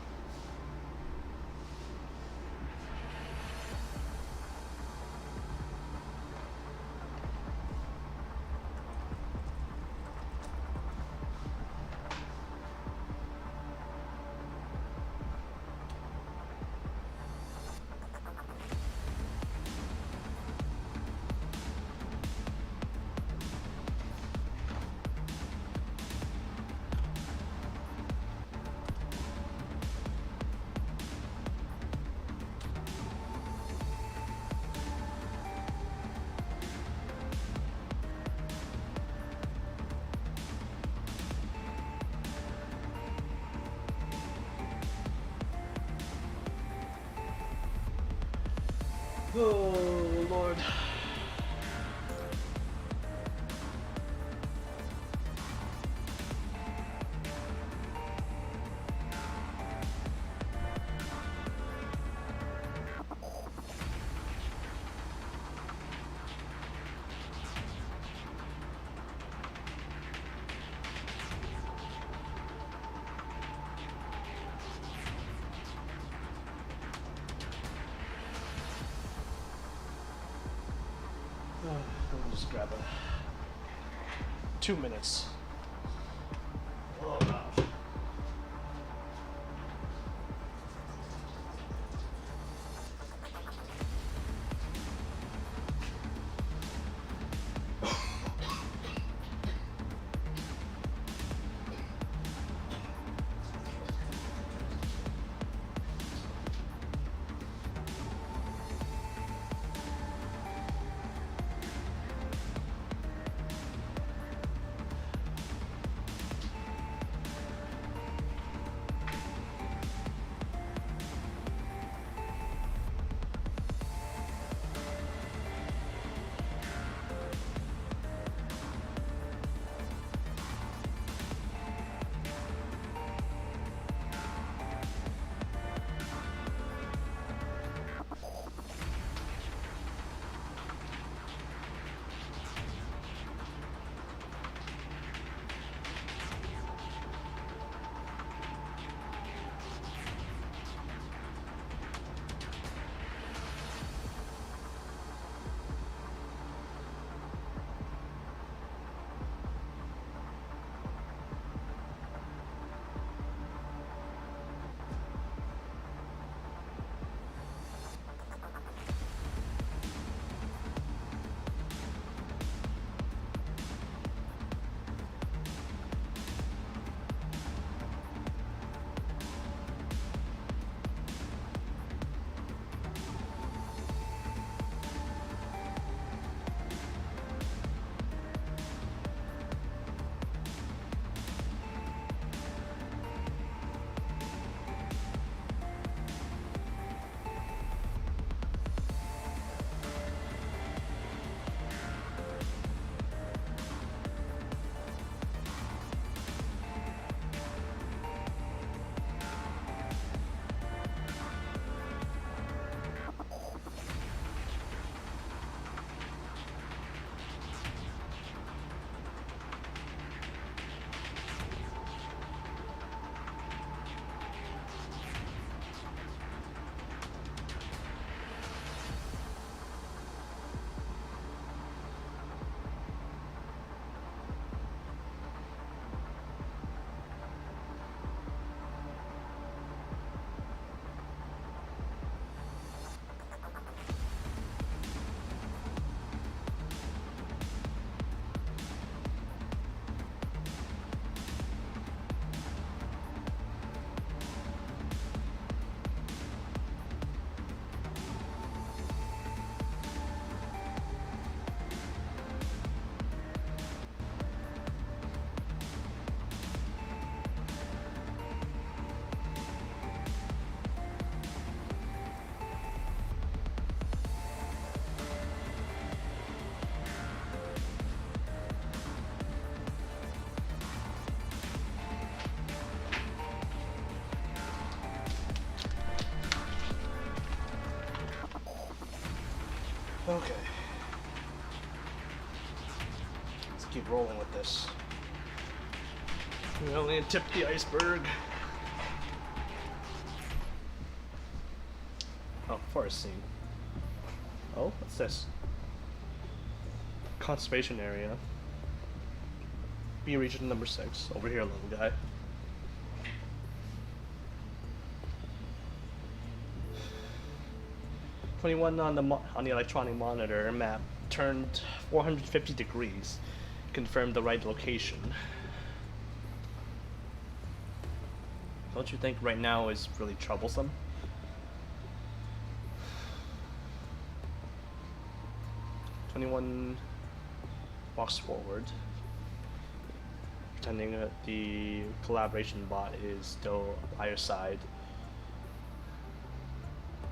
Oh, Lord. I'll just grab a 2 minutes. Oh gosh. Okay. keep rolling with this. We only tipped the iceberg. Oh, forest scene. Oh, what's this? Conservation area. B region number 6. Over here, little guy. "21 on the electronic monitor map turned 450 degrees. Confirmed the right location." Don't you think right now is really troublesome? "21 walks forward, pretending that the collaboration bot is still by your side,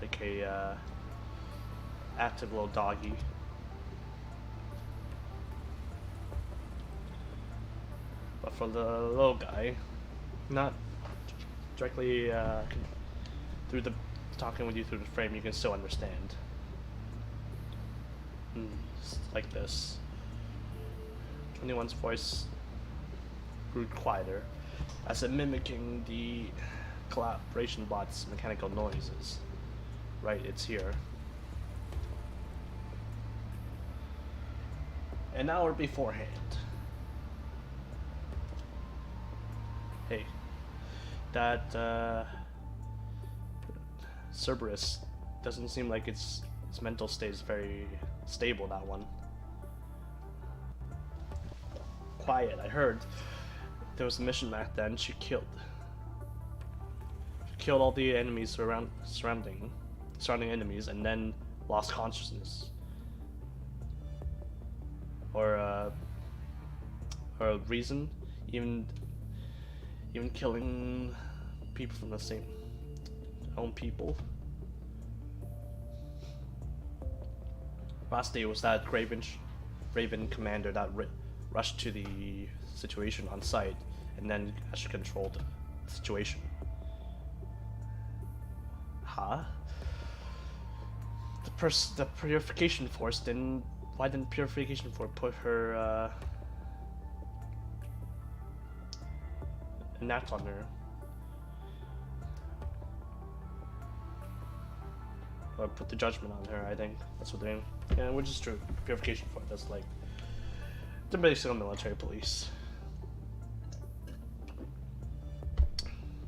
like a active little doggy. But for the little guy, not directly through the talking with you through the frame, you can still understand. Like this. 21's voice grew quieter, as if mimicking the collaboration bot's mechanical noises. Right, it's here. An hour beforehand. Hey, that Cerberus doesn't seem like its mental state is very stable, that one. Quiet, I heard there was a mission back then. She killed all the enemies surrounding enemies, and then lost consciousness. Or a reason, even killing people from the same own people. Last day was that Raven commander that rushed to the situation on site and then actually controlled the situation. Huh? The Purification Force didn't. Why didn't Purification Force put her an act on her? Or put the judgment on her, I think. That's what they're doing. Yeah, which is true. Purification Force, that's like the basic military police.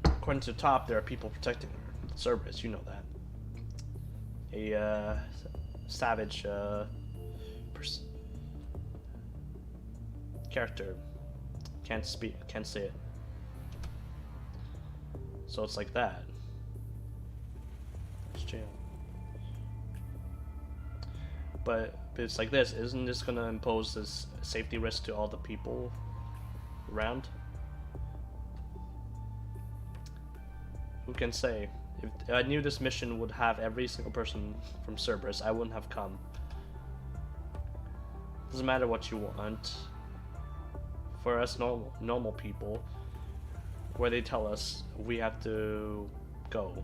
According to the top, there are people protecting her. Cerberus, you know that. A savage character. Can't speak, can't say it. So it's like that. It's jail. But it's like this. Isn't this gonna impose this safety risk to all the people around? Who can say? If I knew this mission would have every single person from Cerberus, I wouldn't have come. Doesn't matter what you want. For us normal people, where they tell us we have to go.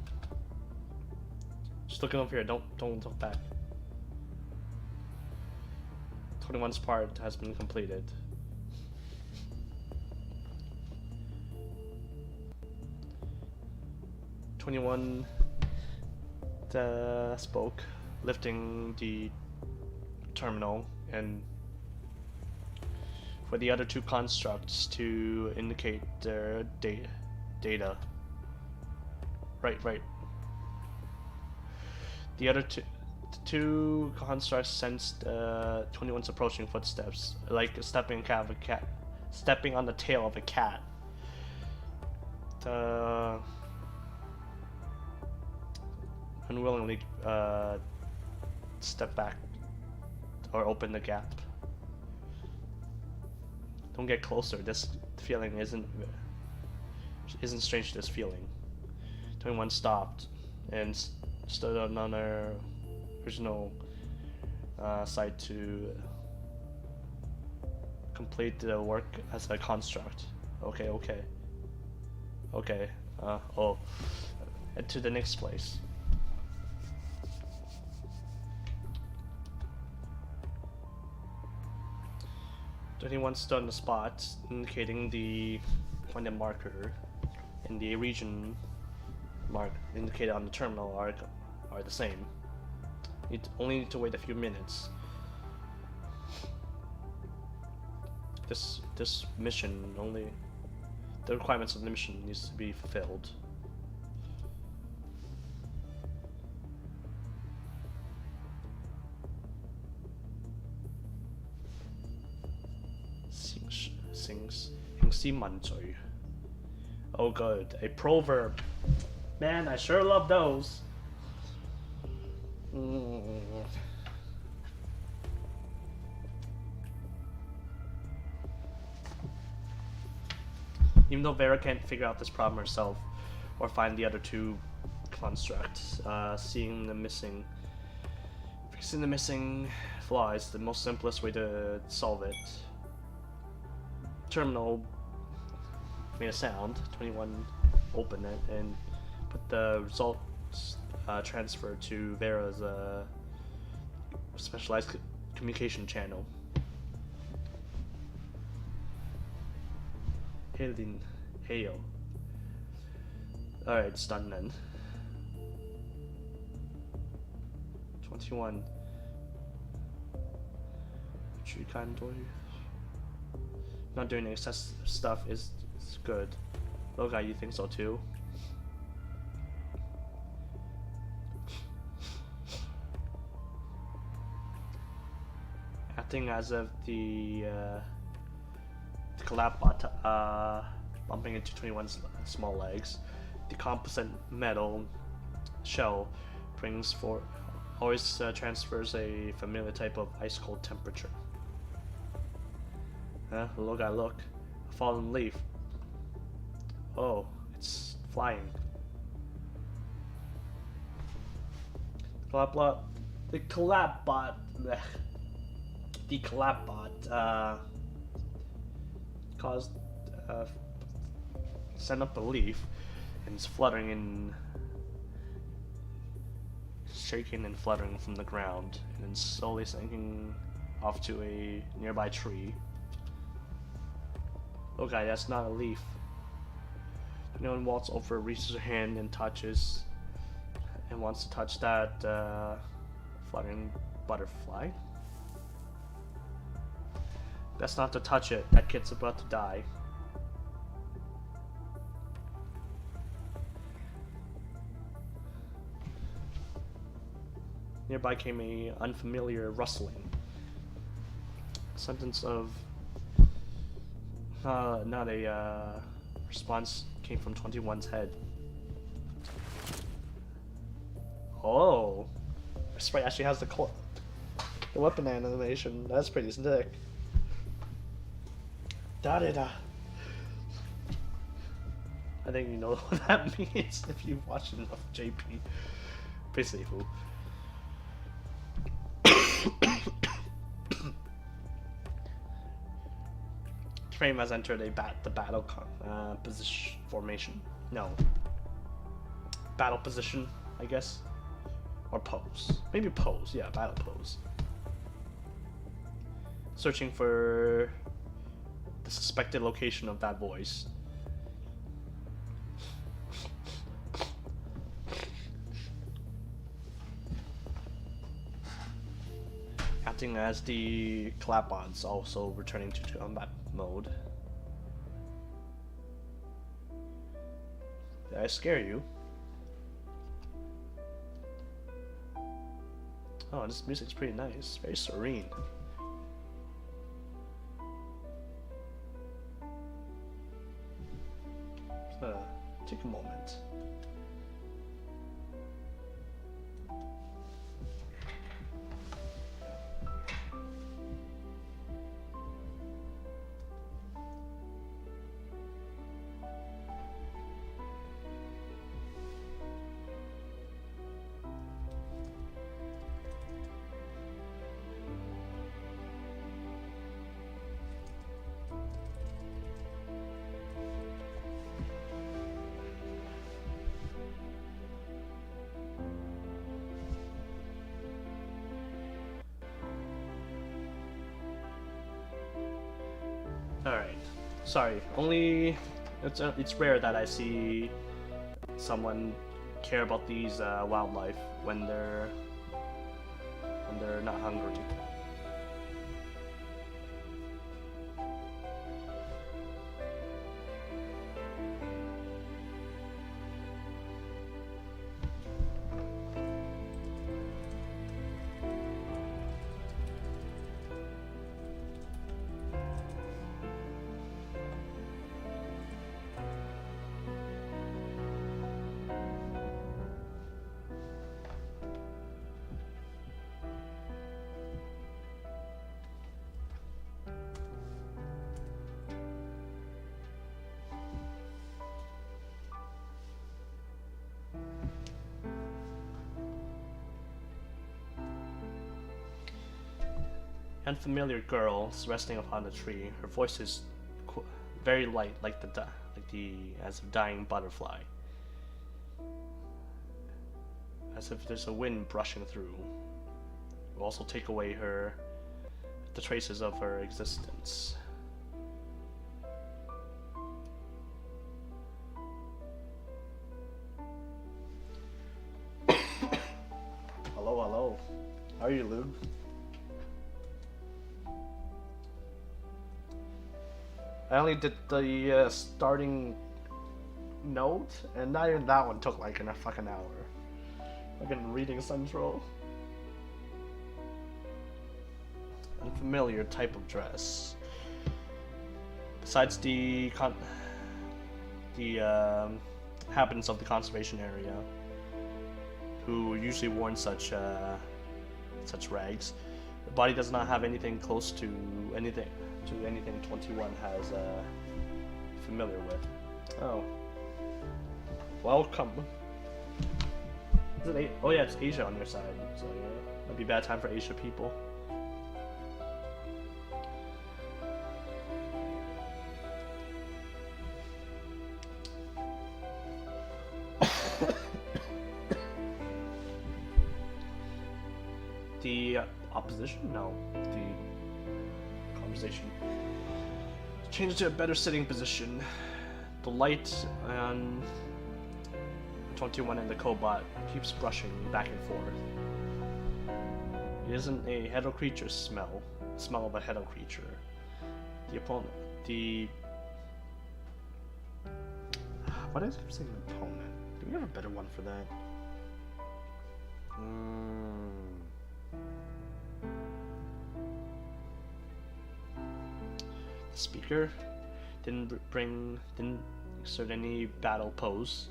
Just looking over here. Don't look back. 21's part has been completed. "21 spoke, lifting the terminal and for the other two constructs to indicate their data. Right. The other two constructs sensed 21's approaching footsteps, like stepping on the tail of a cat. Unwillingly step back or open the gap. Don't get closer. This feeling isn't strange. This feeling. 21 stopped and stood on our original site to complete the work as a construct. Okay. And to the next place. 21 stood on the spot, indicating the pointed marker and the region mark indicated on the terminal are the same. You only need to wait a few minutes. This mission only, the requirements of the mission needs to be fulfilled. Oh good, a proverb. Man, I sure love those. Even though Vera can't figure out this problem herself or find the other two constructs, fixing the missing flaw is the most simplest way to solve it. Terminal made a sound, 21 opened it, and put the results transfer to Vera's specialized communication channel. Heyo. Alright, it's done then. 21. Not doing excess stuff is good. Little guy, you think so too? Acting as if the collab bot bumping into 21's small legs. The composite metal shell always transfers a familiar type of ice cold temperature. Look, a fallen leaf. Oh, it's flying. The collab bot caused sent up a leaf and it's fluttering and shaking and fluttering from the ground and then slowly sinking off to a nearby tree. Okay, that's not a leaf. No one walks over, reaches her hand and touches and wants to touch that fluttering butterfly. Best not to touch it, that kid's about to die. Nearby came a unfamiliar rustling. Sentence of not a response came from 21's head. Oh, Sprite actually has the weapon animation. That's pretty sick. Da-da-da. I think you know what that means if you've watched enough JP. Basically, who? Frame has entered the battle position formation. No. Battle position, I guess. Or pose. Maybe pose. Yeah, battle pose. Searching for the suspected location of that voice. Acting as the clap-ons, also returning to combat mode. Did I scare you? Oh, this music's pretty nice. Very serene. Take a moment. Alright. Sorry. Only... It's rare that I see someone care about these wildlife when they're not hungry. Unfamiliar girl is resting upon the tree. Her voice is very light, like the as a dying butterfly, as if there's a wind brushing through. It will also take away the traces of her existence. Hello, hello. How are you, Luke? I only did the starting note, and not even that one took like a fucking hour. Fucking reading central. Unfamiliar type of dress. Besides the inhabitants of the conservation area, who usually worn such rags, the body does not have anything close to anything 21 has familiar with. Oh, welcome. Is it oh yeah, it's Asia on your side, so yeah, might be a bad time for Asia people. The opposition? No, the conversation. Change to a better sitting position. The light on 21 and the cobot keeps brushing back and forth. It isn't a hetero creature smell of a hetero creature. The opponent, why did I keep saying opponent? Do we have a better one for that? The speaker didn't exert any battle pose.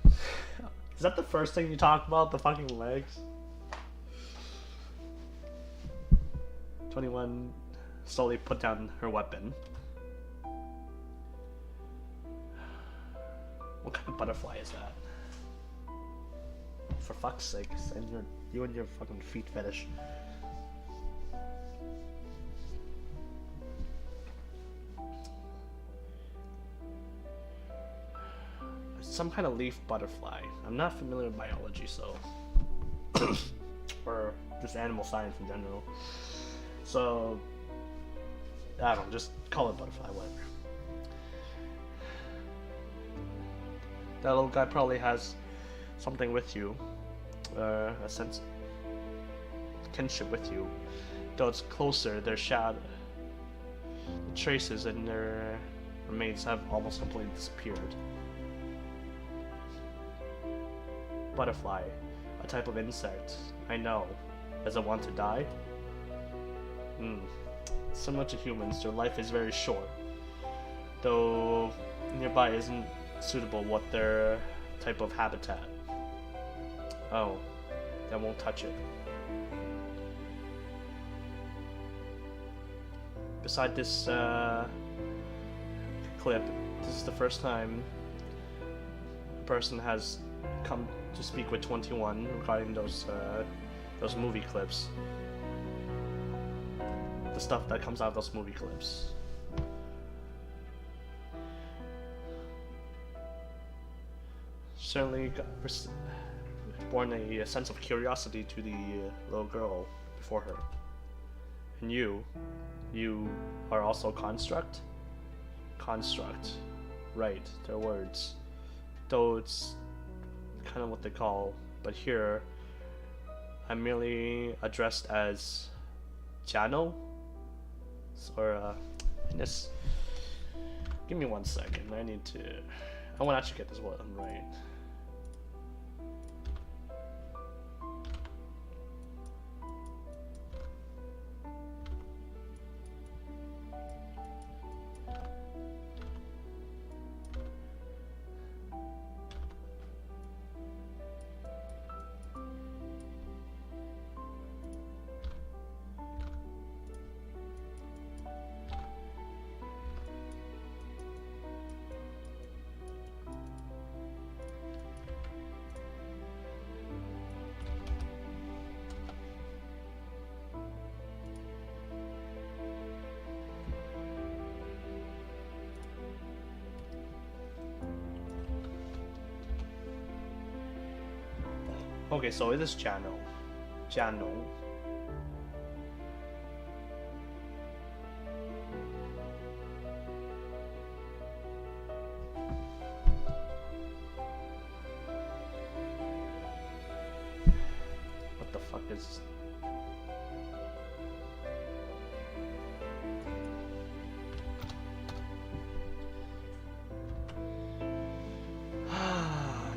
Is that the first thing you talk about? The fucking legs? 21 slowly put down her weapon. What kind of butterfly is that? For fuck's sake, and you and your fucking feet fetish. Some kind of leaf butterfly. I'm not familiar with biology, so or just animal science in general. So I don't know, just call it butterfly, whatever. That little guy probably has something with you, a sense of kinship with you. Though it's closer, their shadow, the traces in their remains have almost completely disappeared. Butterfly, a type of insect. I know. Does it want to die? Similar to humans, their life is very short. Though nearby isn't suitable what their type of habitat. Oh, I won't touch it. Beside this clip, this is the first time a person has come to speak with 21 regarding those movie clips. The stuff that comes out of those movie clips. Certainly born a sense of curiosity to the little girl before her. And you are also construct? Construct. Right, they're words. Though it's kind of what they call, but here I'm merely addressed as Jano? Or, this. Give me 1 second, I want to actually get this one right. Okay, so it is Jano. Jano. What the fuck is...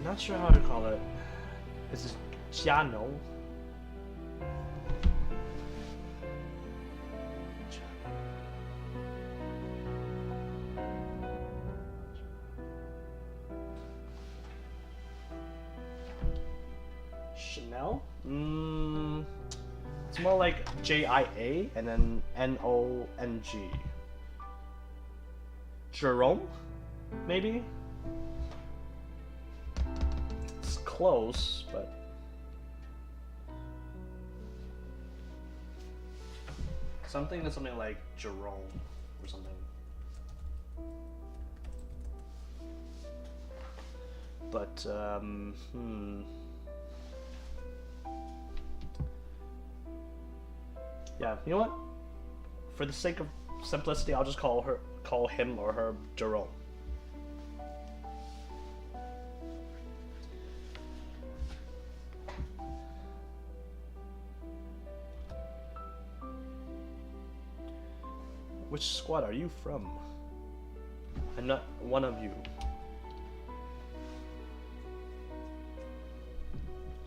Not sure how to call it. This is Jano. Chanel? It's more like J-I-A and then N-O-N-G. Jerome? Maybe? It's close, but... something like Jerome or something. But, yeah, you know what? For the sake of simplicity, I'll just call him or her Jerome. Which squad are you from? I'm not one of you.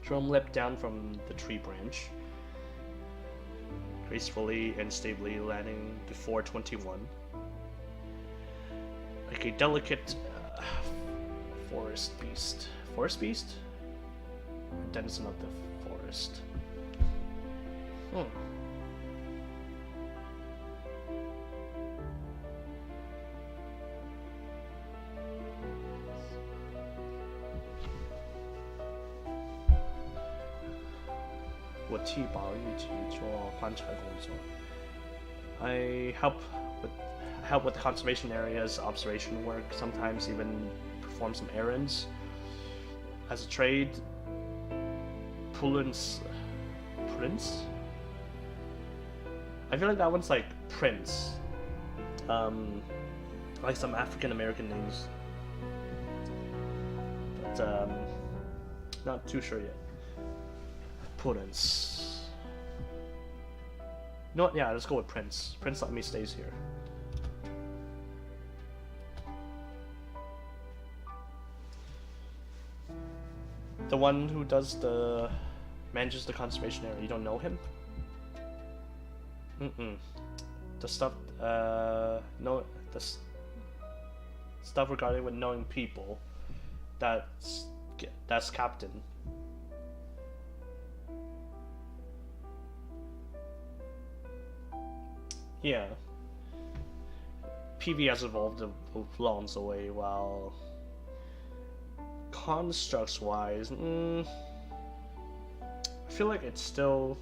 Jerome leapt down from the tree branch, gracefully and stably landing before 21. Like a delicate forest beast. Forest beast? Denizen of the forest. Hmm. I help with the conservation area's observation work, sometimes even perform some errands. As a trade, Prince? I feel like that one's like Prince. Like some African American names. But not too sure yet. Prince. You know what? Yeah, let's go with Prince. Prince let me stays here. The one who manages the conservation area. You don't know him? The stuff stuff regarding with knowing people. That's Captain. Yeah. PV has evolved along the way, while constructs wise, I feel like it's still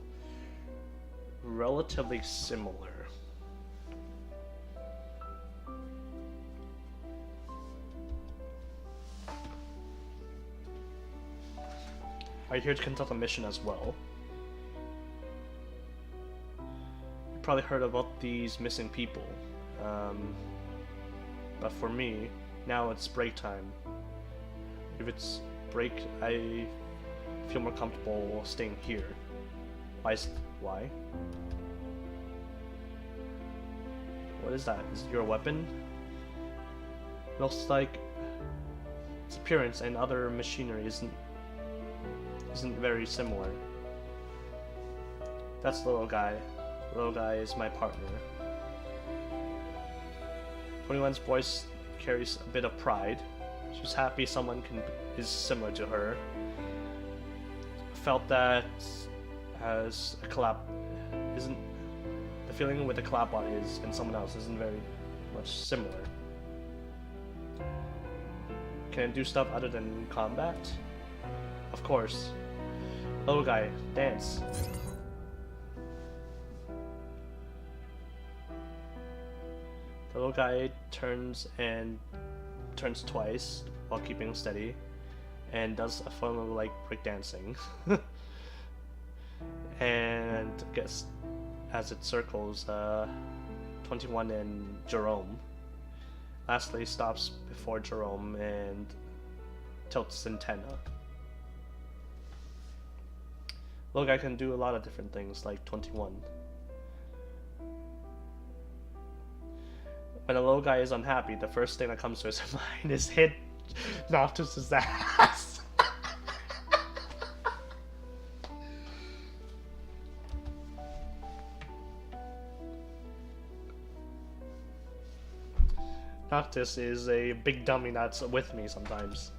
relatively similar. Are you here to conduct a mission as well? probably heard about these missing people. But for me, now it's break time. If it's break, I feel more comfortable staying here. Why? What is that? Is it your weapon? Looks like its appearance and other machinery isn't very similar. That's the little guy. Little guy is my partner. 21's voice carries a bit of pride. She's happy someone is similar to her. Felt that as a collab isn't the feeling with the collab body is and someone else isn't very much similar. Can it do stuff other than combat? Of course. Little guy, dance. The little guy turns twice while keeping steady and does a form of like breakdancing. And gets as it circles 21 and Jerome. Lastly stops before Jerome and tilts antenna. Little guy can do a lot of different things like 21. When a little guy is unhappy, the first thing that comes to his mind is hit Noctis's ass. Noctis is a big dummy that's with me sometimes.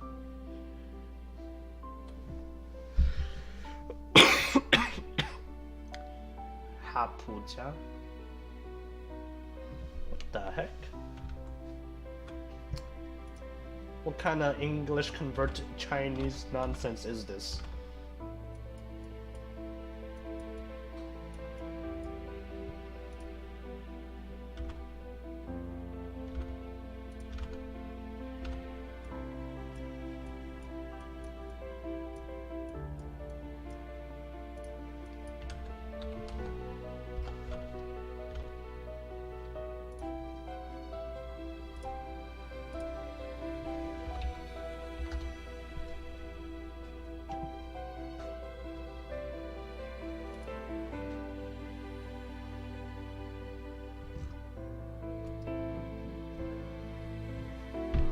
Hapuja? What the heck? What kind of English converted Chinese nonsense is this?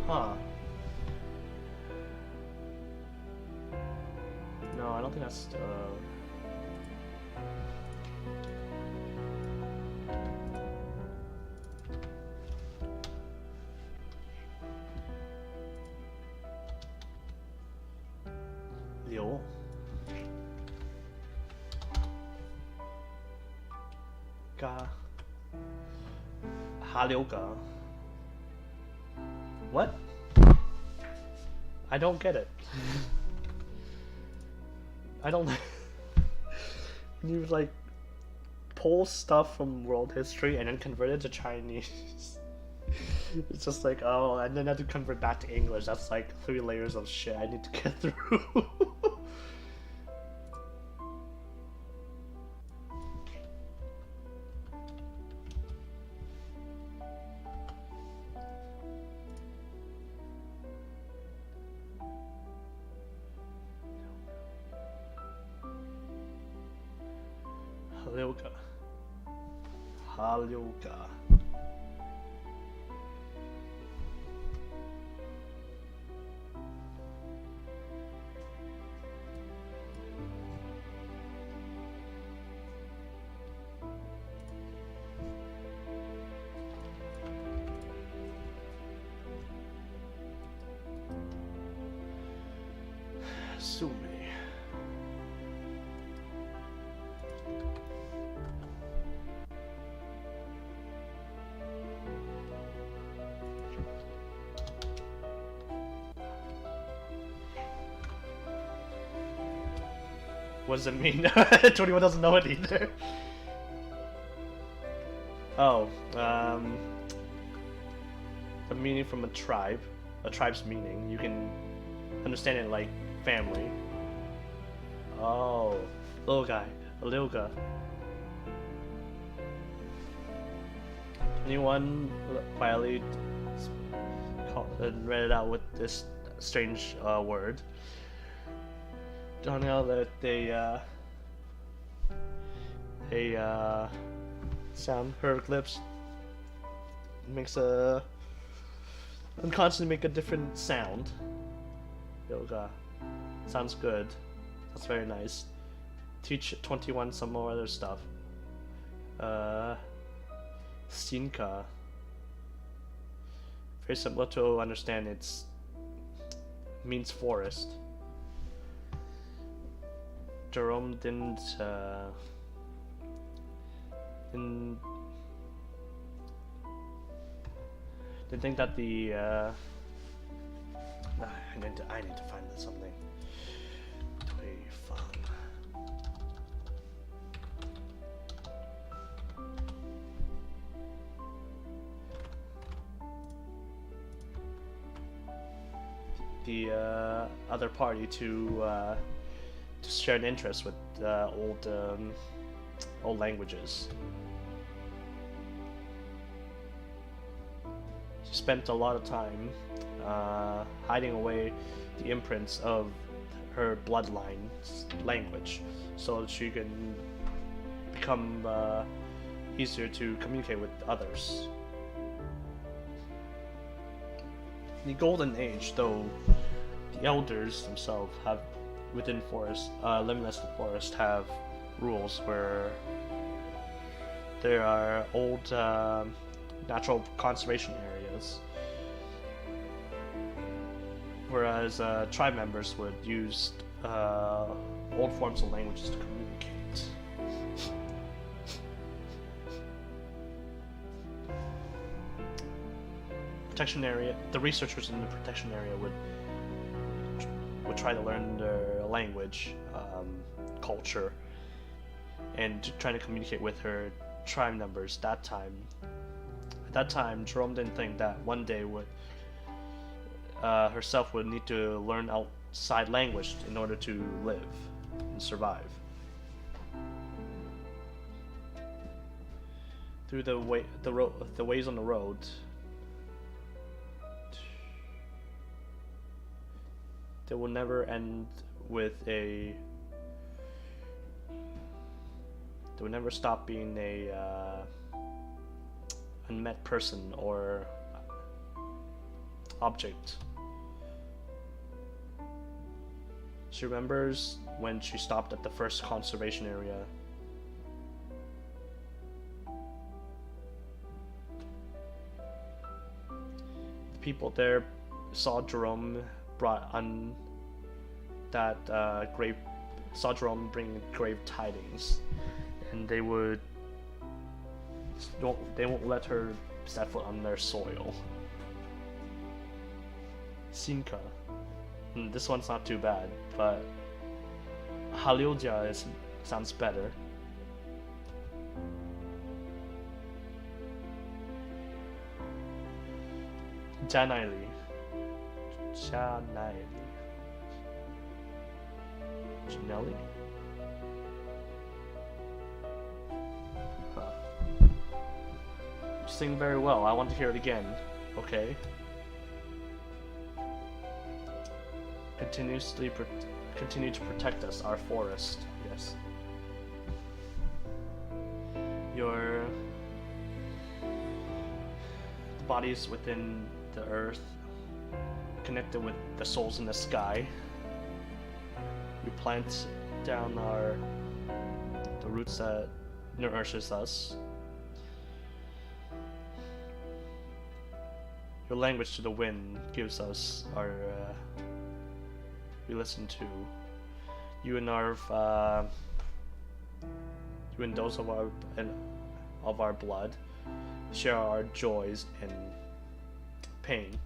Huh. No, I don't think that's Liu. Haliuga. What? I don't get it. I don't. You like pull stuff from world history and then convert it to Chinese. It's just like, oh, and then I have to convert back to English. That's like 3 layers of shit I need to get through. Haliuga. Haliuga. Sumi. What does it mean? 21 doesn't know it either. Oh, the meaning from a tribe's meaning. You can understand it like family. Oh, little guy, Alilga. anyone quietly read it out with this strange word. Don't know that they sound hieroglyphs makes a unconsciously make a different sound. Yoga sounds good. That's very nice. Teach 21 some more other stuff. Sinka. Very simple to understand. It's means forest. Jerome didn't think that the I need to find something. The other party to share an interest with old languages. She spent a lot of time hiding away the imprints of her bloodline's language, so that she can become easier to communicate with others. The Golden Age, though, the elders themselves have within forest, limitless forest, have rules where there are old natural conservation areas, whereas tribe members would use old forms of languages to communicate. Protection area. The researchers in the protection area would try to learn their language, culture, and try to communicate with her tribe members. At that time, Jerome didn't think that one day herself would need to learn outside language in order to live and survive. Through the ways on the road. They will never end with they will never stop being a unmet person or object. She remembers when she stopped at the first conservation area. The people there saw Jerome saw Jerome bring grave tidings, and they won't let her set foot on their soil. Sinka. This one's not too bad, but Halilja sounds better. Janaili. Janelli? Huh. You sing very well. I want to hear it again. Okay. Continue to protect us, our forest. Yes. Your bodies within the earth, connected with the souls in the sky. We plant down the roots that nourishes us. Your language to the wind gives us our we listen to. You and those of our blood share our joys and pain.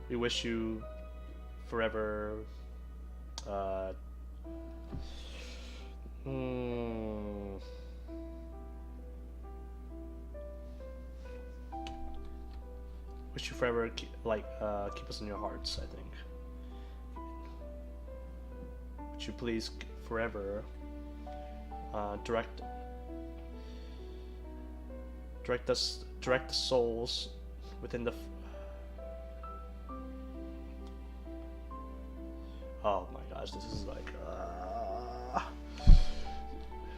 We wish you forever wish you forever keep us in your hearts, I think. Would you please forever direct direct the souls within the. Oh my gosh, this is like.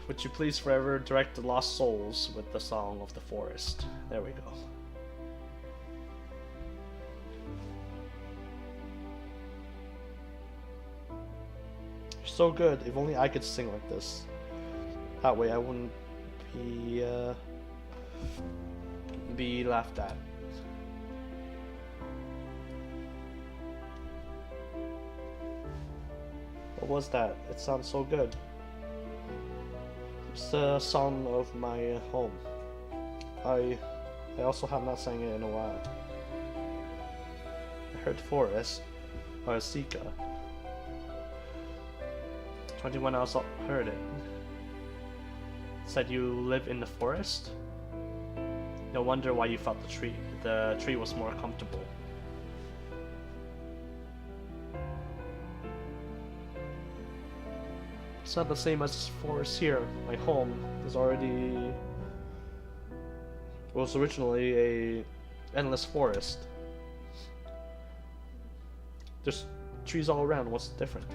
Would you please forever direct the lost souls with the song of the forest? There we go. You're so good. If only I could sing like this. That way I wouldn't be laughed at. What was that? It sounds so good. It's the song of my home. I also have not sang it in a while. I heard forest or Sika. 21 also heard it. Said you live in the forest? No wonder why you felt the tree was more comfortable. It's not the same as forest here. My home was originally a endless forest. There's trees all around. What's different?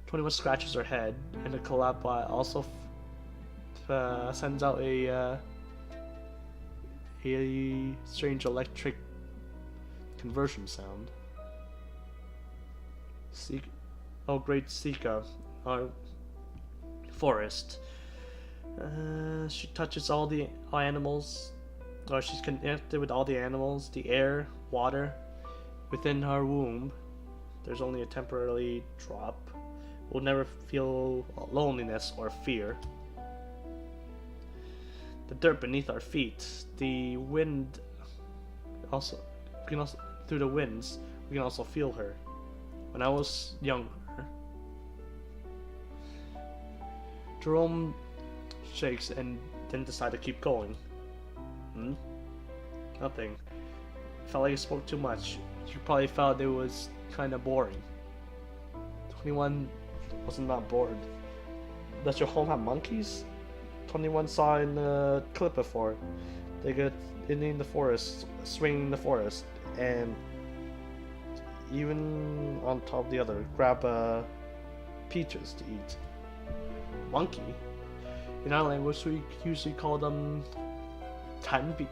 "21 scratches her head, and the collab bot also sends out a strange electric conversion sound. Oh, great Sika, our forest. She touches all animals, or she's connected with all the animals, the air, water. Within her womb, there's only a temporary drop. Will never feel loneliness or fear. The dirt beneath our feet, the wind. Through the winds, we can also feel her. When I was younger." Jerome shakes and then decides to keep going. Nothing. Felt like I spoke too much. You probably felt it was kind of boring. 21 wasn't that bored. Does your home have monkeys? 21 saw in the clip before. They get in the forest, swinging in the forest, and even on top of the other, grab peaches to eat. Monkey? In our language, we usually call them tanbi.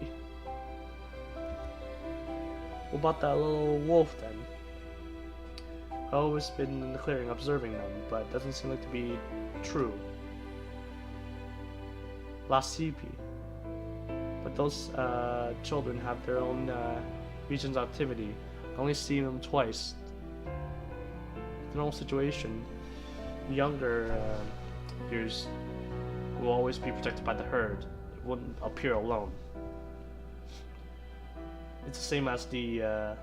What about that little wolf then? I've always been in the clearing observing them, but it doesn't seem like to be true. Last CP. But those children have their own regions of activity. I only see them twice. In the normal situation, younger years will always be protected by the herd. It wouldn't appear alone. It's the same as the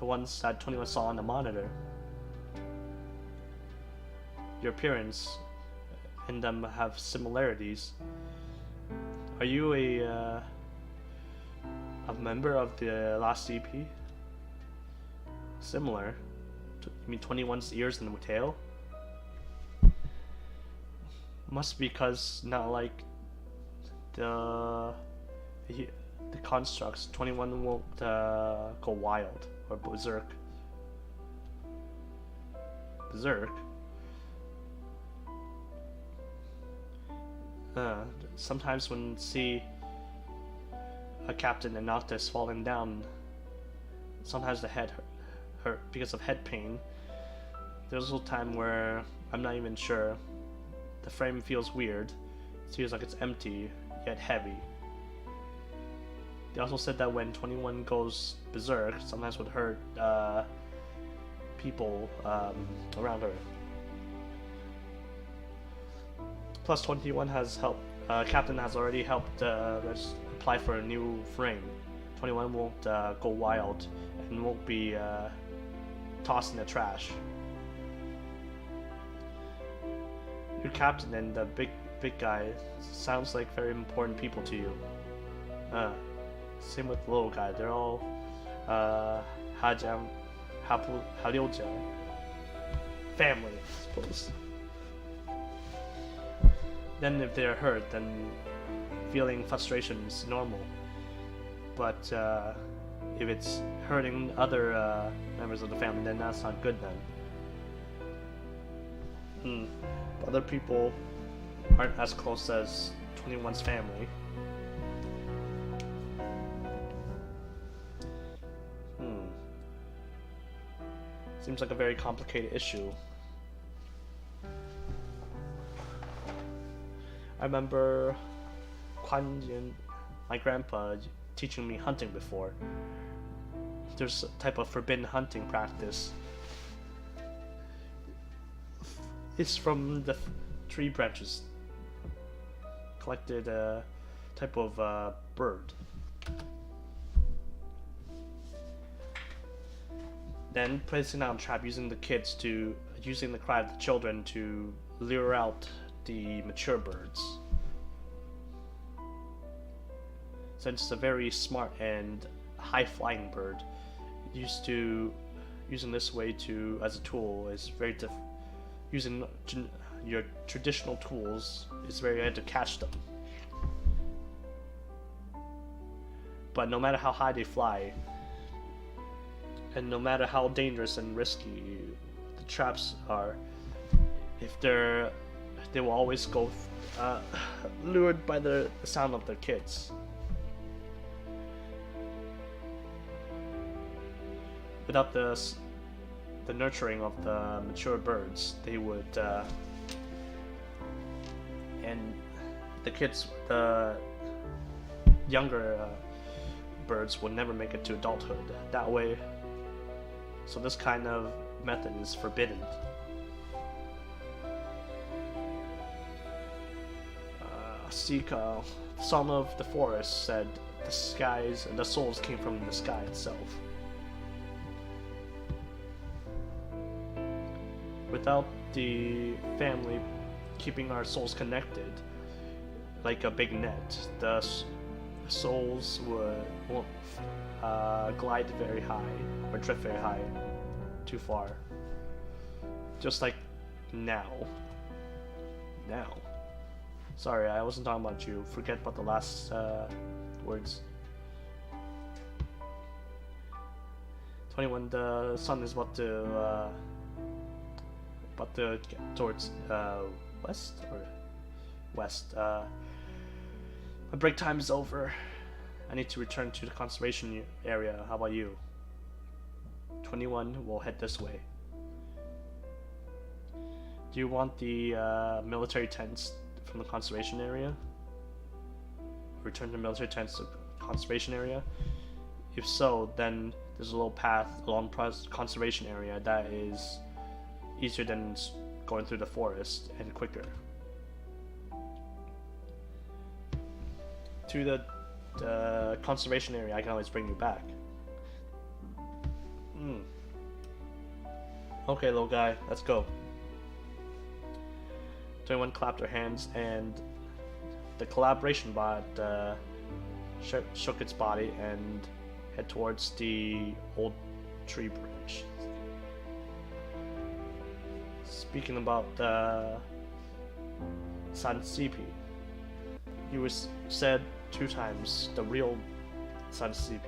ones that 21 saw on the monitor. Your appearance and them have similarities. Are you a member of the last CP? Similar? You mean 21's ears and tail? Must be because not like the constructs. 21 won't go wild or berserk. Berserk? Sometimes when see a captain and Noctis falling down, sometimes the head hurt because of head pain. There's a little time where I'm not even sure. The frame feels weird. It feels like it's empty, yet heavy. They also said that when 21 goes berserk, sometimes would hurt people around her. Plus 21 has helped, Captain has already helped apply for a new frame. 21 won't go wild and won't be tossed in the trash. Your captain and the big guy sounds like very important people to you. Same with the little guy. They're all Haliuja family, I suppose. then if they're hurt, then feeling frustration is normal. But if it's hurting other members of the family, then that's not good then. Other people aren't as close as 21's family. Seems like a very complicated issue. I remember my grandpa teaching me hunting before. There's a type of forbidden hunting practice. It's from the tree branches. Collected a type of bird. Then placing out a trap using the cry of the children to lure out the mature birds. Since it's a very smart and high-flying bird, using this way as a tool is very using your traditional tools is very hard to catch them. But no matter how high they fly, and no matter how dangerous and risky the traps are, they will always go lured by the sound of their kids. Without the nurturing of the mature birds, they would and the younger birds would never make it to adulthood that way. So this kind of method is forbidden. Sika, Son of the Forest, said the souls came from the sky itself. Without the family keeping our souls connected, like a big net, the souls won't glide very high or drift very high too far. Just like now. Sorry, I wasn't talking about you. Forget about the last words. 21, the sun is about to get towards west or west. My break time is over. I need to return to the conservation area. How about you? 21 will head this way. Do you want the military tents from the conservation area? Return the military tents to the conservation area? If so, then there's a little path along conservation area that is easier than going through the forest and quicker. To the conservation area, I can always bring you back. Okay, little guy, let's go. 21 clapped her hands, and the collaboration bot shook its body and head towards the old tree bridge. Speaking about San Cipi, he was said 2 times the real San Cipi.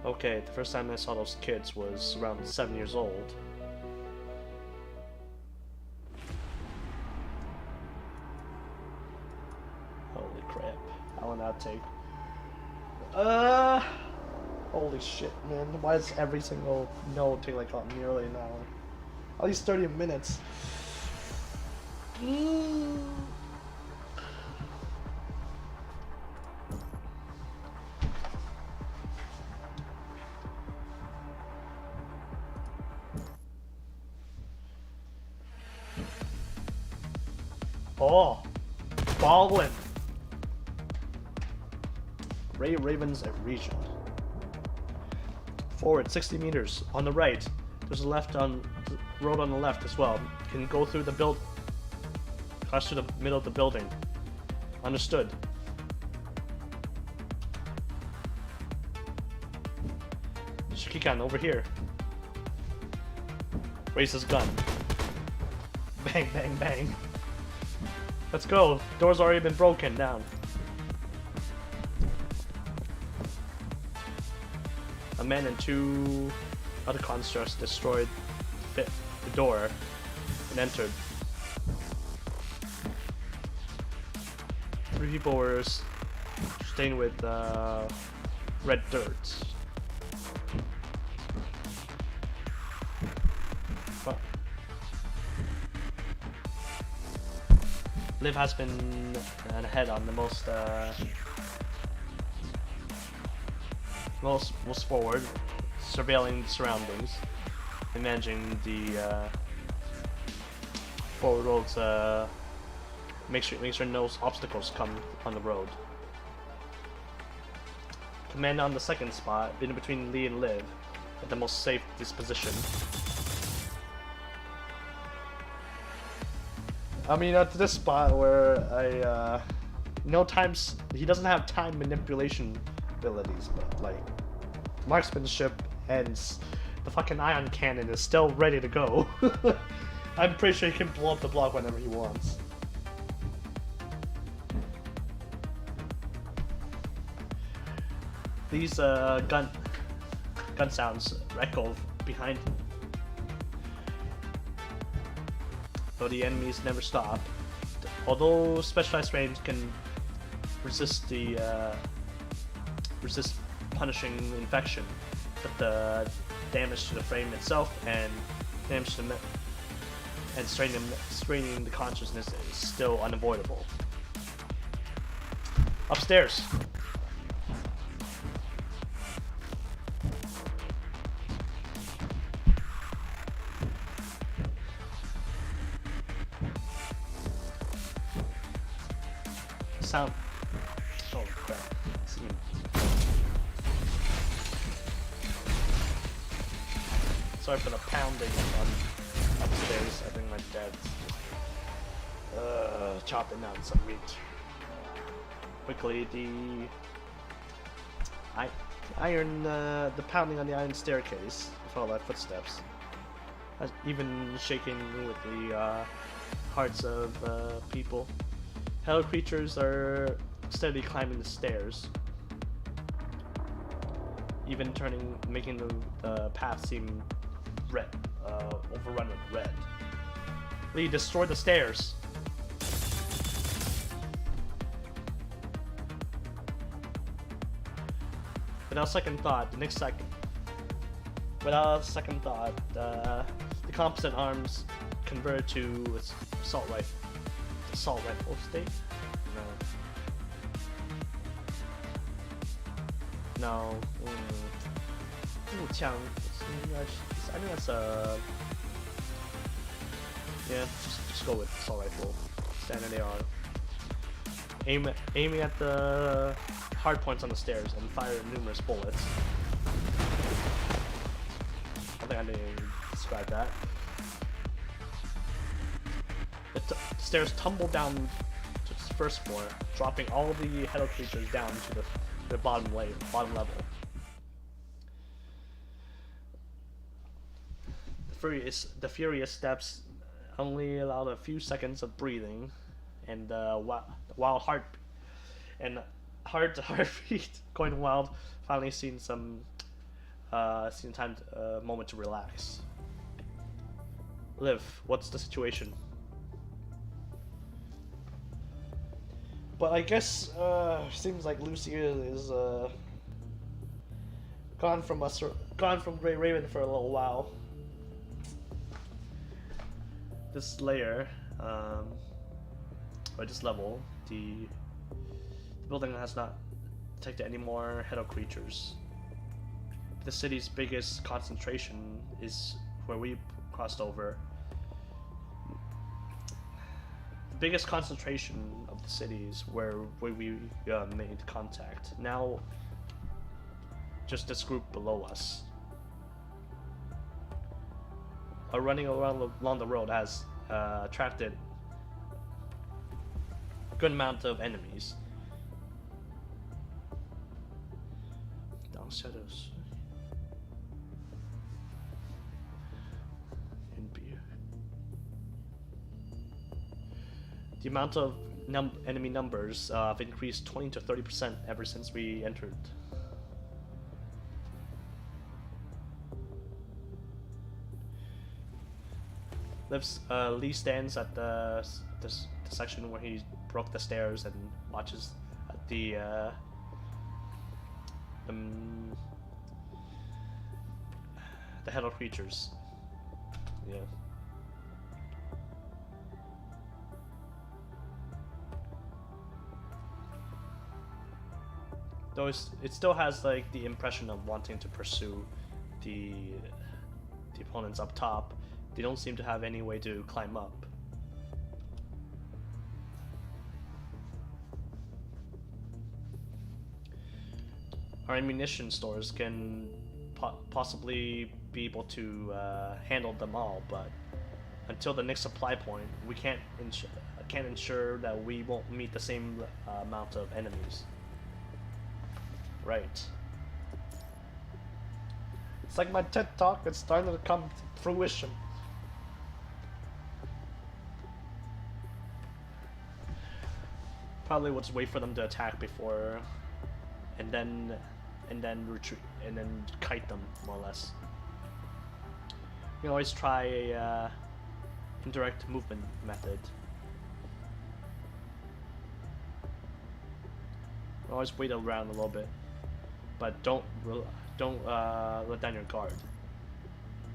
Okay, the first time I saw those kids was around 7 years old. Holy crap, how long that take? Holy shit, man, why does every single node take like nearly an hour? At least 30 minutes. Oh, ballin'. Ray Ravens at region. Forward 60 meters. On the right, there's a road on the left as well. You can go through the cross through the middle of the building. Understood. Shikikan, over here. Raise his gun. Bang, bang, bang. Let's go. Door's already been broken down. A man and 2 other constructs destroyed the door and entered. 3 people were stained with red dirt. But Liv has been ahead on the most forward, surveilling the surroundings and managing the forward roads. Make sure no obstacles come on the road. Command on the second spot, in between Lee and Liv, at the most safe disposition. I mean, at this spot where he doesn't have time manipulation abilities, but like marksmanship and the fucking ion cannon is still ready to go. I'm pretty sure he can blow up the block whenever he wants. These gun sounds echo behind him. Though the enemies never stop. Although specialized range can resist punishing infection, but the damage to the frame itself and damage to and straining the consciousness is still unavoidable. Upstairs. Sound. Oh crap. Sorry for the pounding on upstairs. I think my dad's just chopping down some meat. Quickly, the pounding on the iron staircase with all our footsteps, even shaking with the hearts of people. Hell creatures are steadily climbing the stairs, even making the path seem red, overrun with red. Lee, destroy the stairs. Without second thought, the composite arms convert to assault rifle. Assault rifle state? No. I think that's yeah, just go with assault rifle. Standard AR. Aiming at the hard points on the stairs and fire numerous bullets. I think I didn't describe that. The stairs tumble down to the first floor, dropping all of the Hell creatures down to the bottom level. The furious steps only allowed a few seconds of breathing, and wild heartbeat going wild. Finally, seen moment to relax. Liv, what's the situation? But I guess seems like Lucy is gone from Grey Raven for a little while. This layer, or this level, the building has not detected any more Hedo creatures. The city's biggest concentration is where we crossed over. The biggest concentration of the city is where we made contact. Now, just this group below us. Running along the road has attracted a good amount of enemies. Down shadows. In beer. The amount of enemy numbers have increased 20 to 30% ever since we entered. Lee stands at the section where he broke the stairs and watches at the hello creatures. Yeah. Though it still has like the impression of wanting to pursue the opponents up top. They don't seem to have any way to climb up. Our ammunition stores can possibly be able to handle them all, but until the next supply point, we can't ensure that we won't meet the same amount of enemies. Right. It's like my TED talk, it's starting to come to fruition. Probably we'll just wait for them to attack before, and then retreat, and then kite them, more or less. You can always try a indirect movement method. Always wait around a little bit, but don't let down your guard.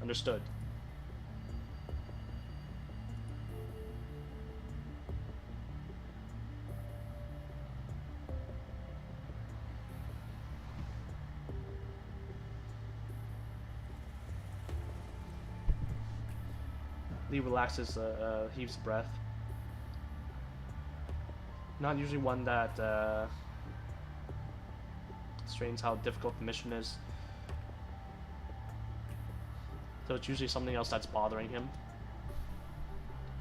Understood. Lee relaxes, heaves breath. Not usually one that strains how difficult the mission is. So it's usually something else that's bothering him.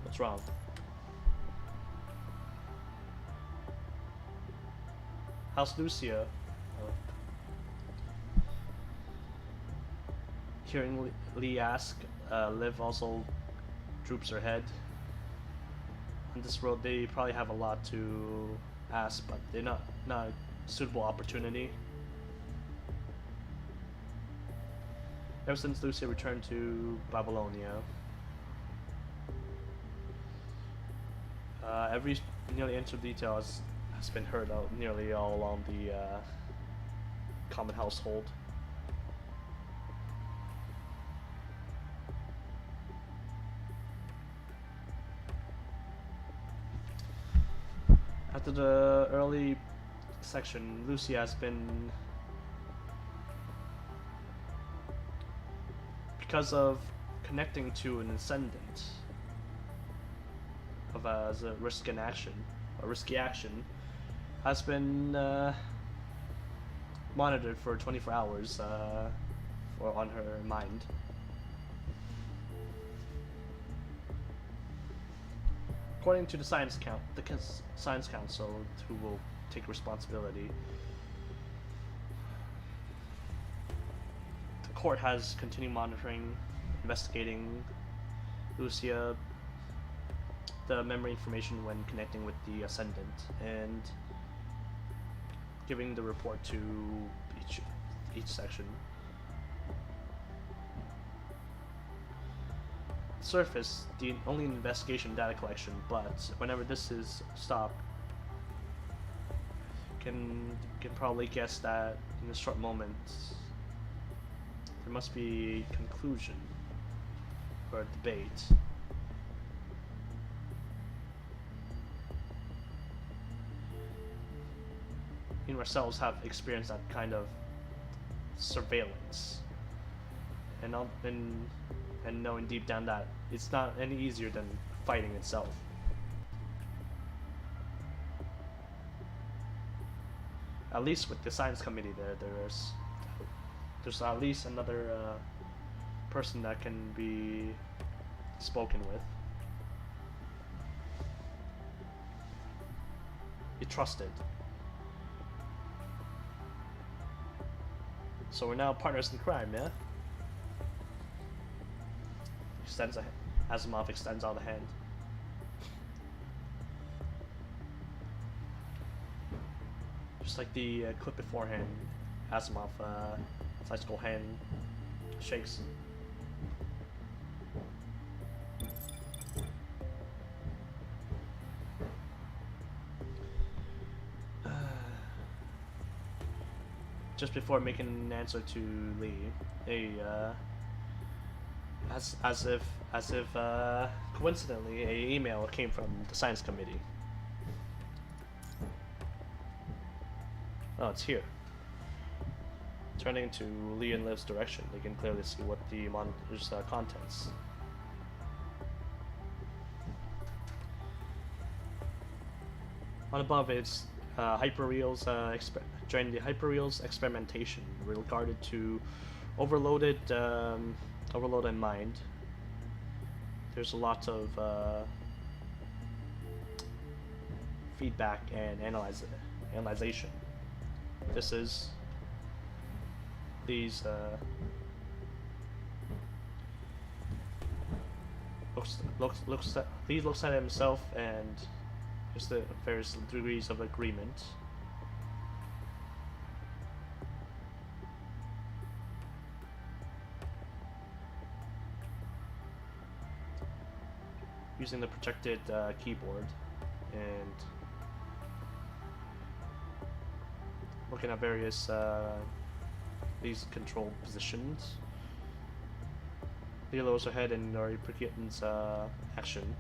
What's wrong? How's Lucia? Hearing Lee ask, Liv also droops her head. On this road, they probably have a lot to ask, but they're not a suitable opportunity. Ever since Lucia returned to Babylonia, every nearly inch of detail has been heard out nearly all along the common household. After the early section, Lucia has been, because of connecting to an ascendant as a risky action, has been monitored for 24 hours on her mind. According to the Science Council, who will take responsibility, the court has continued monitoring, investigating Lucia, the memory information when connecting with the Ascendant, and giving the report to each section. Surface, the only investigation data collection, but whenever this is stopped, can probably guess that in a short moment there must be a conclusion or a debate. We ourselves have experienced that kind of surveillance, and knowing deep down that it's not any easier than fighting itself. At least with the science committee, there's at least another person that can be spoken with. Be trusted. So we're now partners in crime, yeah? Asimov extends out a hand. Just like the clip beforehand, Asimov cycle hand shakes. Just before making an answer to Lee, as if coincidentally, a email came from the science committee. Oh, it's here. Turning to Lee and Liv's direction, they can clearly see what the monitor's contents. On above, it's hyperreal's joining the hyperreal's experimentation regarded to overloaded mind. There's a lot of feedback and analyzation. This is these looks at himself and just the various degrees of agreement. Using the projected keyboard and looking at various these control positions. Lee lowers her head in Nori Prikyatin's action.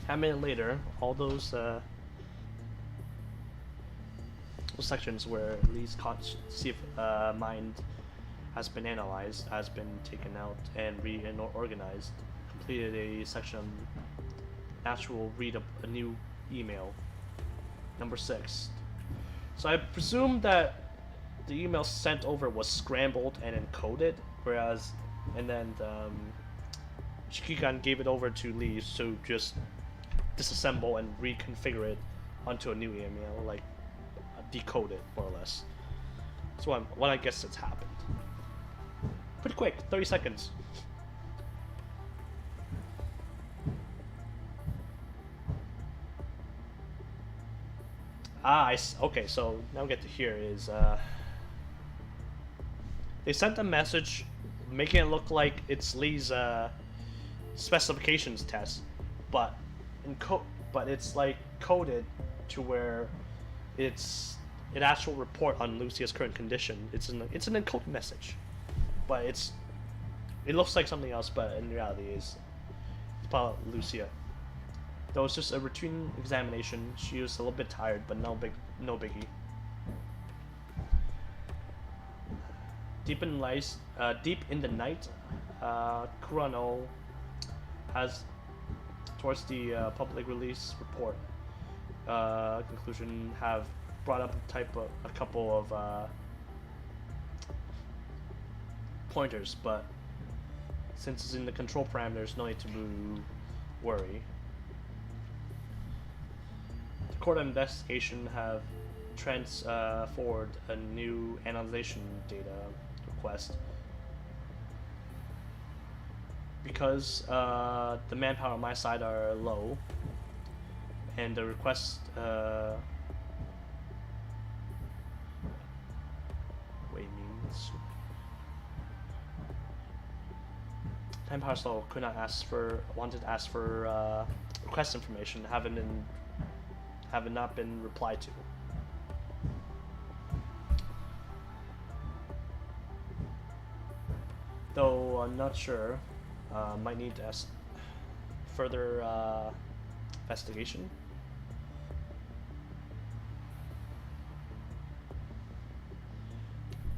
A minute later, all those sections where Lee's conscious mind has been analyzed, has been taken out and reorganized, completed a section on actual read a new email, number 6. So I presume that the email sent over was scrambled and encoded, whereas, and then Shikigan gave it over to Lee to just disassemble and reconfigure it onto a new email, like decode it more or less. So what I guess it's happened. Pretty quick, 30 seconds. Okay, so now we get to hear is they sent a message making it look like it's Lee's specifications test, but it's like coded to where it's an actual report on Lucia's current condition. It's an encoded message, but it looks like something else, but in reality it's about Lucia. Though it's just a routine examination, she was a little bit tired, but no biggie. Deep in the night, Kurano has, towards the public release report conclusion, have brought up a couple of pointers, but since it's in the control parameters, no need to worry. The Court of Investigation have forward a new analyzation data request because the manpower on my side are low, and the request manpower slow, wanted to ask for request information, having not been replied to. Though I'm not sure, might need to ask further investigation.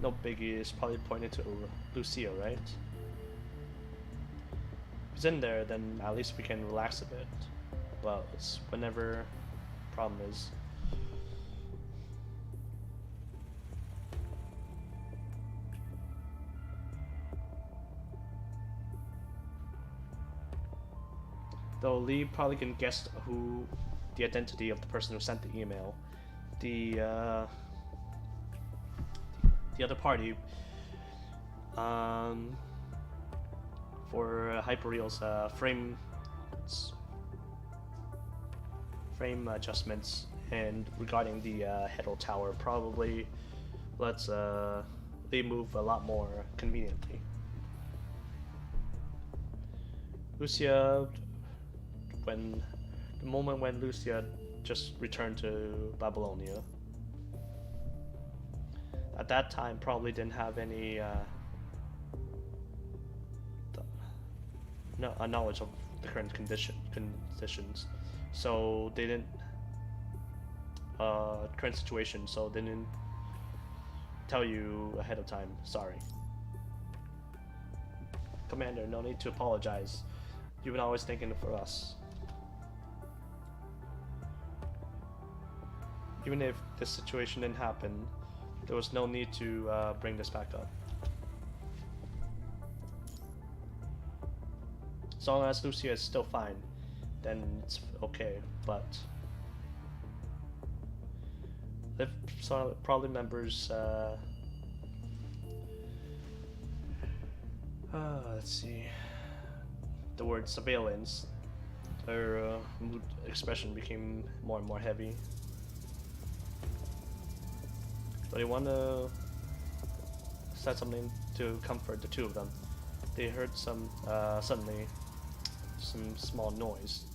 No biggie, is probably pointing to Lucia, right? If it's in there, then at least we can relax a bit. Well, it's whenever problem is. Though Lee probably can guess who the identity of the person who sent the email. The other party for Hyperreal's frame adjustments And regarding the Hedal Tower, probably let's they move a lot more conveniently. Lucia, when the moment when Lucia just returned to Babylonia, at that time probably didn't have any knowledge of the current conditions, so they didn't current situation, so they didn't tell you ahead of time. Sorry, Commander. No need to apologize. You've been always thinking for us. Even if this situation didn't happen, there was no need to bring this back up. As long as Lucia is still fine, then it's okay, but if probably members let's see, the word surveillance, their mood expression became more and more heavy. But they want to said something to comfort the two of them. They heard some suddenly some small noise.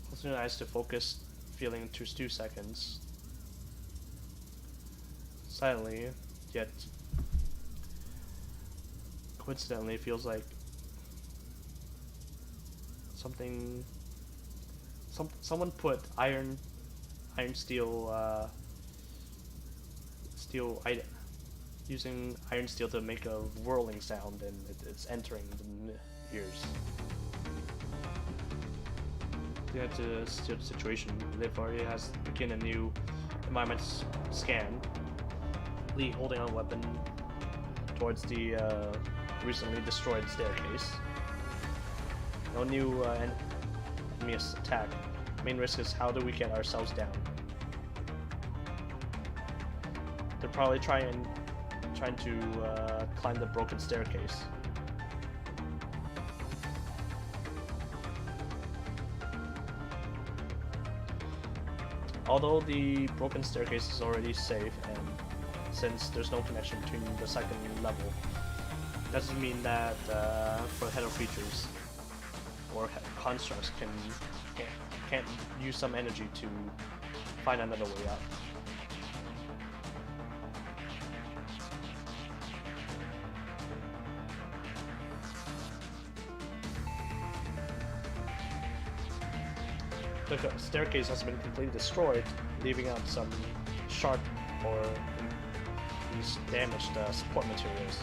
Closing your eyes to focus, feeling to 2 seconds. Silently, yet coincidentally, it feels like someone put using iron steel to make a whirling sound, and it's entering the ears. You had to steer the situation. Therefore, has begin a new environment scan. Lee holding on a weapon towards the recently destroyed staircase. No new enemy attack. Main risk is how do we get ourselves down. They're probably trying to climb the broken staircase. Although the broken staircase is already safe, and since there's no connection between the second level, doesn't mean that for Hedal creatures or constructs can't use some energy to find another way out. The staircase has been completely destroyed, leaving out some sharp or damaged support materials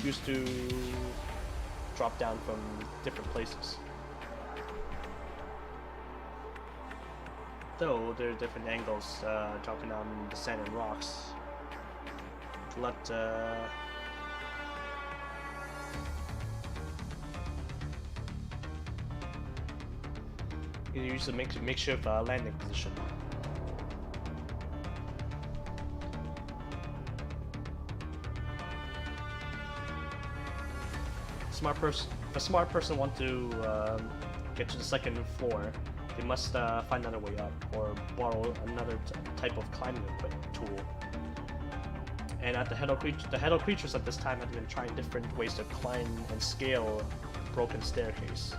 used to drop down from different places. Though there are different angles dropping on the sand and rocks. You can use a makeshift landing position. A smart person want to get to the second floor. They must find another way up, or borrow another type of climbing tool. And at the Hedal creatures at this time had been trying different ways to climb and scale a broken staircase.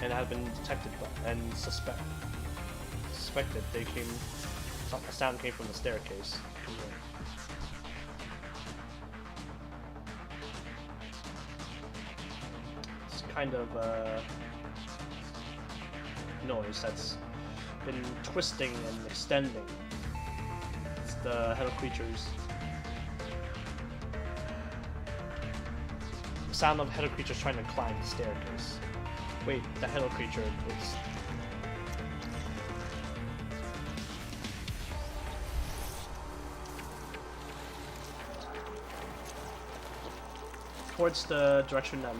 And had been detected and suspected a sound came from the staircase. It's kind of noise that's been twisting and extending. It's the Hedal creatures. The sound of Hedal creatures trying to climb the staircase. Wait, the Hedal creature is... Towards the direction that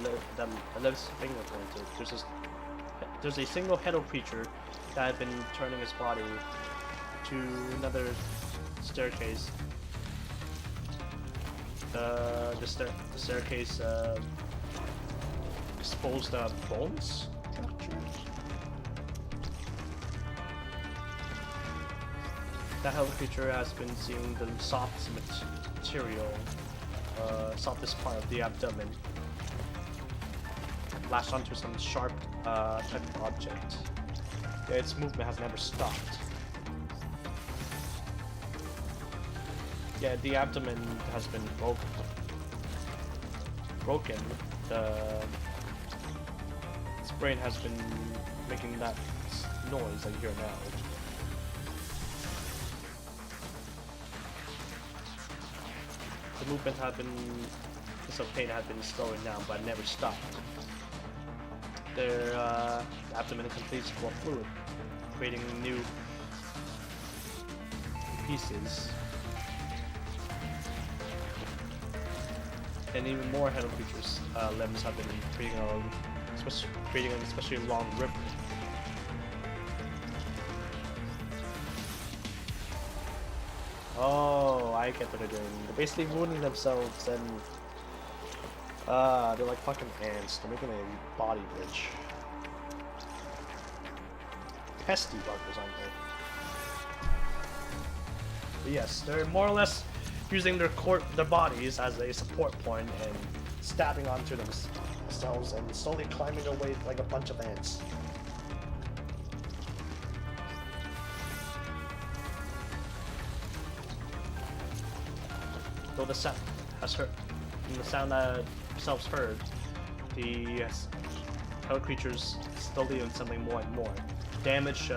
Liv's finger pointed, there's a single Hedal creature that had been turning its body to another staircase. The staircase exposed bones structures. That hell creature has been seeing the softest material, softest part of the abdomen, latched onto some sharp type of object. Yeah, its movement has never stopped. Yeah, the abdomen has been broken. Its brain has been making that noise that you hear now. The movement had been, the pain had been slowing down, but never stopped. Their abdomen completes full of fluid, creating new pieces. And even more head creatures' limbs have been creating an especially long river. Oh, I get what they're doing. They're basically wounding themselves, and they're like fucking ants. They're making a body bridge. Pesty buggers, aren't they? But yes, they're more or less using their bodies as a support point and stabbing onto themselves and slowly climbing their way like a bunch of ants. Though the sound has heard, from the sound that themselves heard, the other creatures slowly and something more and more. Damage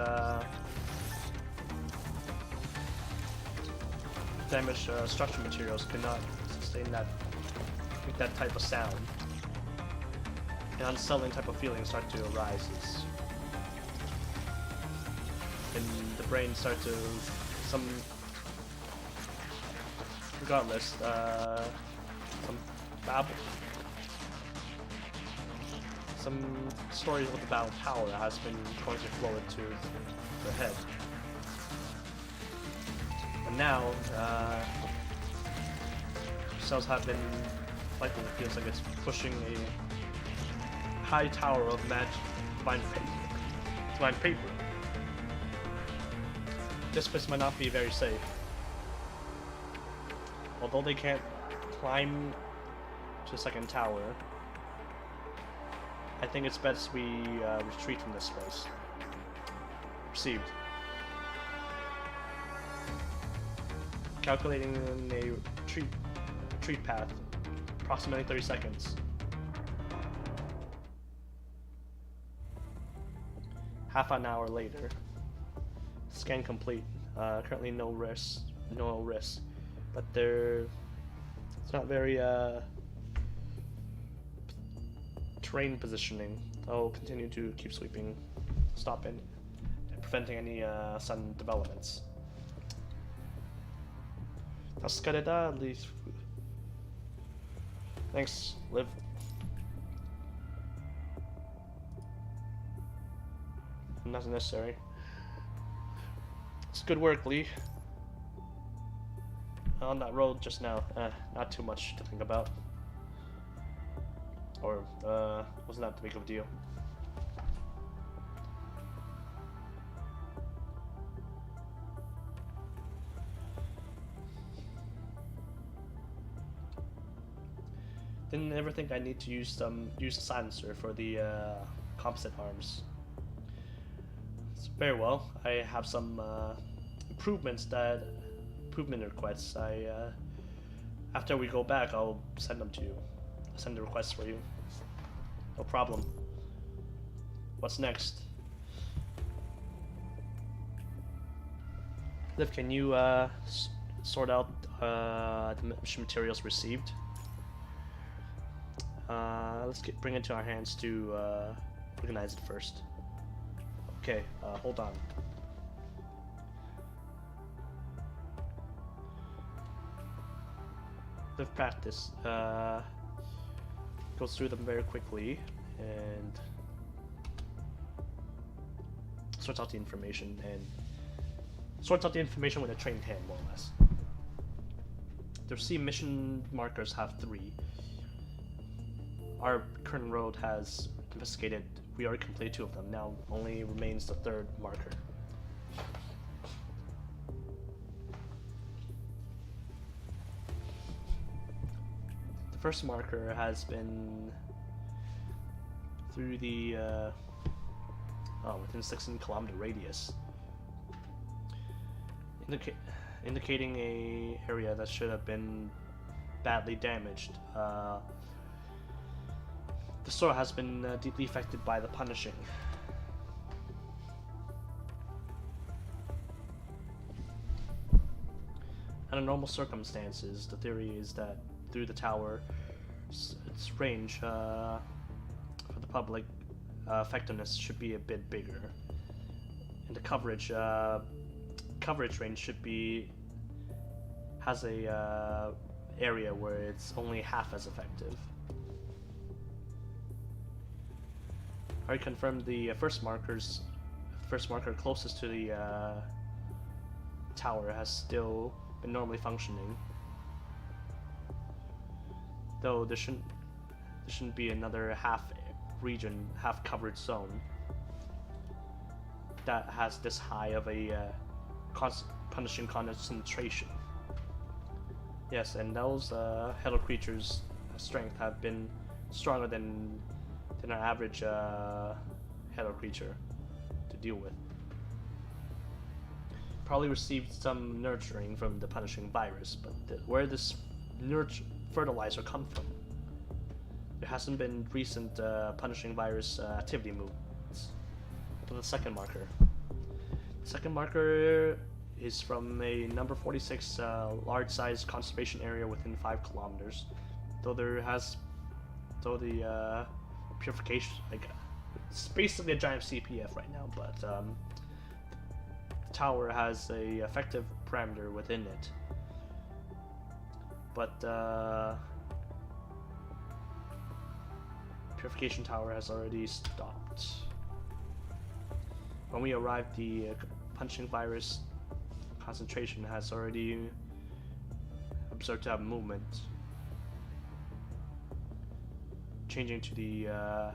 structure materials cannot sustain that type of sound. An unsettling type of feeling start to arise, and the brain start to regardless, some babble, some stories about power that has been going to flow into their head. And now, cells have been, like it feels like it's pushing a high tower of divine paper. This place might not be very safe. Although they can't climb to the second tower, I think it's best we retreat from this place. Received. Calculating a retreat path, approximately 30 seconds. Half an hour later. Scan complete. Currently no risk, but it's not very terrain positioning. I'll continue to keep sweeping, stopping, and preventing any sudden developments. At least. Thanks, Liv. Nothing necessary. It's good work, Lee. On that road just now, not too much to think about. Or, wasn't that the big of a deal. Didn't ever think I need to use a silencer for the composite arms. It's very well. I have some improvement requests. After we go back, I'll send them to you. I'll send the requests for you. No problem. What's next? Liv, can you sort out the materials received? Let's bring it to our hands to organize it first. Okay, hold on. Liv practice goes through them very quickly and sorts out the information and sorts out the information with a trained hand, more or less. The received mission markers have 3. Our current road has investigated. We already completed 2 of them. Now only remains the 3rd marker. The first marker has been through the within 16-kilometer radius, indicating a area that should have been badly damaged. The soil has been deeply affected by the punishing. Under normal circumstances, the theory is that through the tower, its range for the public effectiveness should be a bit bigger, and the coverage range should be has a area where it's only half as effective. I confirmed the first marker closest to the tower has still been normally functioning, though there shouldn't be another half covered zone that has this high of a punishing concentration. Yes, and those Hello creatures' strength have been stronger than an average Hello creature to deal with. Probably received some nurturing from the punishing virus, but where this fertilizer come from? There hasn't been recent punishing virus activity movements. For the second marker. The second marker is from a number 46 large-sized conservation area within 5 kilometers. Though the purification, it's basically a giant CPF right now, but the tower has a effective parameter within it. But purification tower has already stopped. When we arrived, the punching virus concentration has already observed to have movement, changing to a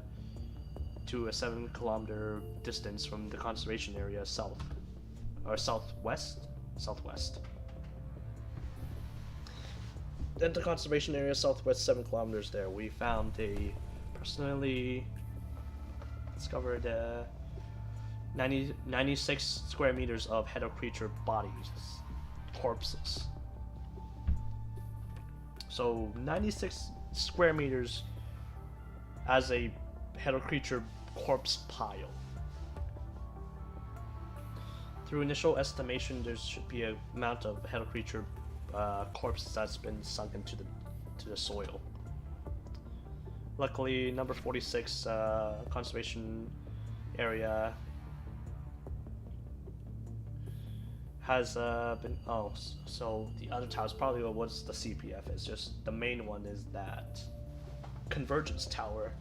7-kilometer distance from the conservation area southwest. Then the conservation area southwest 7 kilometers there, we found a personally discovered 96 square meters of Hello creature bodies, corpses. So 96 square meters as a Hello creature corpse pile. Through initial estimation, there should be an amount of Hello creature corpses that's been sunk into the soil. Luckily, number 46 conservation area has been. Oh, so the other towers probably what's the CPF is. Just the main one is that convergence tower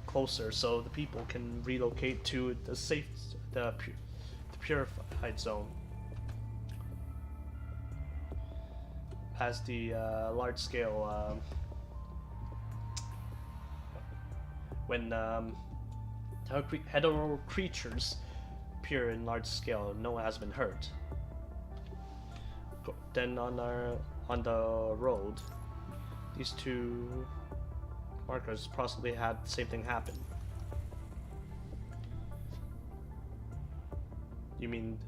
closer, so the people can relocate to the safe, the purified zone. As the large scale, when Hello creatures appear in large scale, no one has been hurt. Then on the road, these 2 markers possibly had the same thing happen. You mean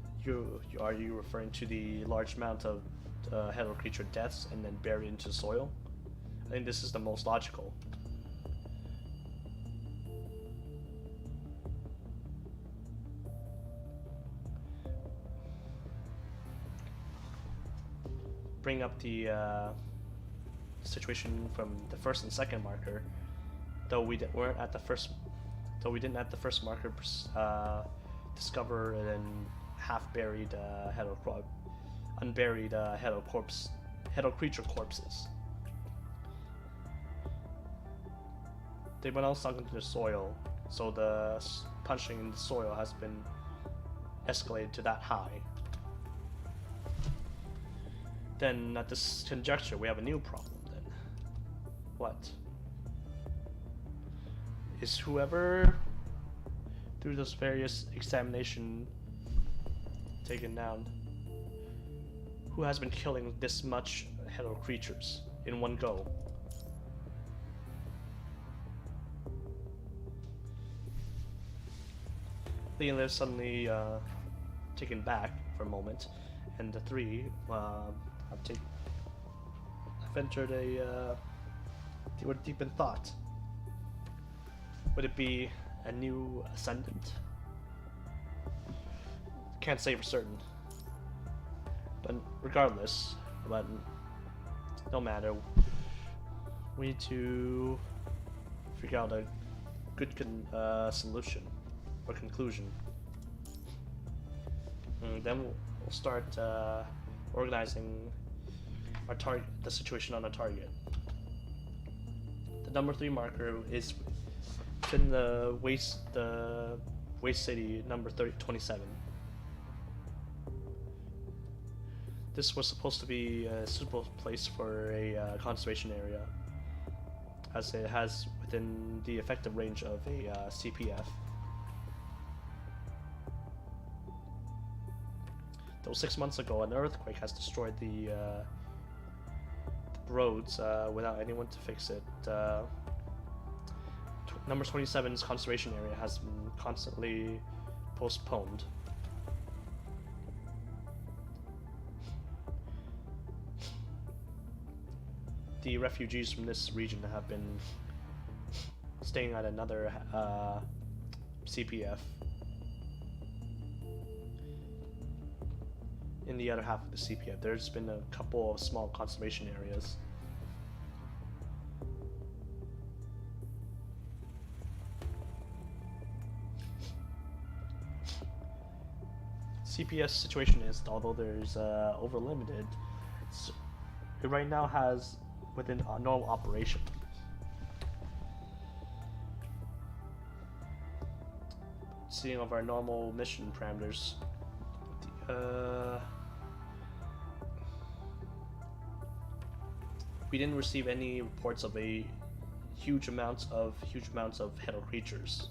are you referring to the large amount of Hello creature deaths and then buried into soil? I think this is the most logical. Bring up the situation from the first and second marker. Though we didn't at the first marker discover an half-buried unburied Hello creature corpses. They went all sunk into the soil, so the punching in the soil has been escalated to that high. Then at this conjecture, we have a new problem then. What? Is whoever through this various examination taken down, who has been killing this much hetero creatures in one go? Leon is suddenly taken back for a moment, and the three have entered a they were deep in thought. Would it be a new ascendant? Can't say for certain. But regardless, but no matter, we need to figure out a good solution or conclusion. And then we'll start organizing our the situation on a target. The number 3 marker is in the waste city number 27. This was supposed to be a suitable place for a conservation area, as it has within the effective range of a CPF. Though 6 months ago, an earthquake has destroyed the roads without anyone to fix it. Number 27's conservation area has been constantly postponed. The refugees from this region have been staying at another CPF in the other half of the CPF. There's been a couple of small conservation areas. CPS situation is, although there's over limited, it right now has within normal operation. Seeing of our normal mission parameters, we didn't receive any reports of a huge amounts of hetero creatures.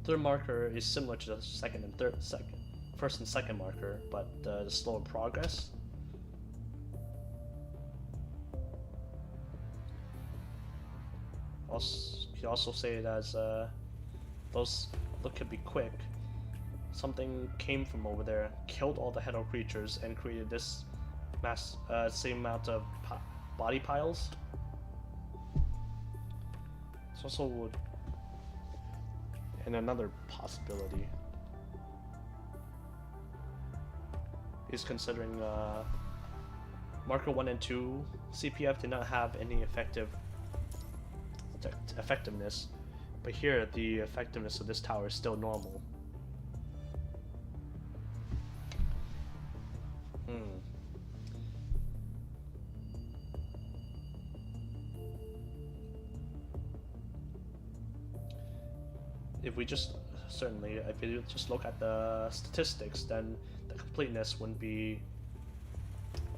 Third marker is similar to the first and second marker, but the slower progress. You can also say it as those could be quick. Something came from over there, killed all the hetero creatures, and created this same amount of body piles. It's also and another possibility is considering marker 1 and 2 CPF did not have any effectiveness, but here the effectiveness of this tower is still normal. If we just if you just look at the statistics, then the completeness wouldn't be,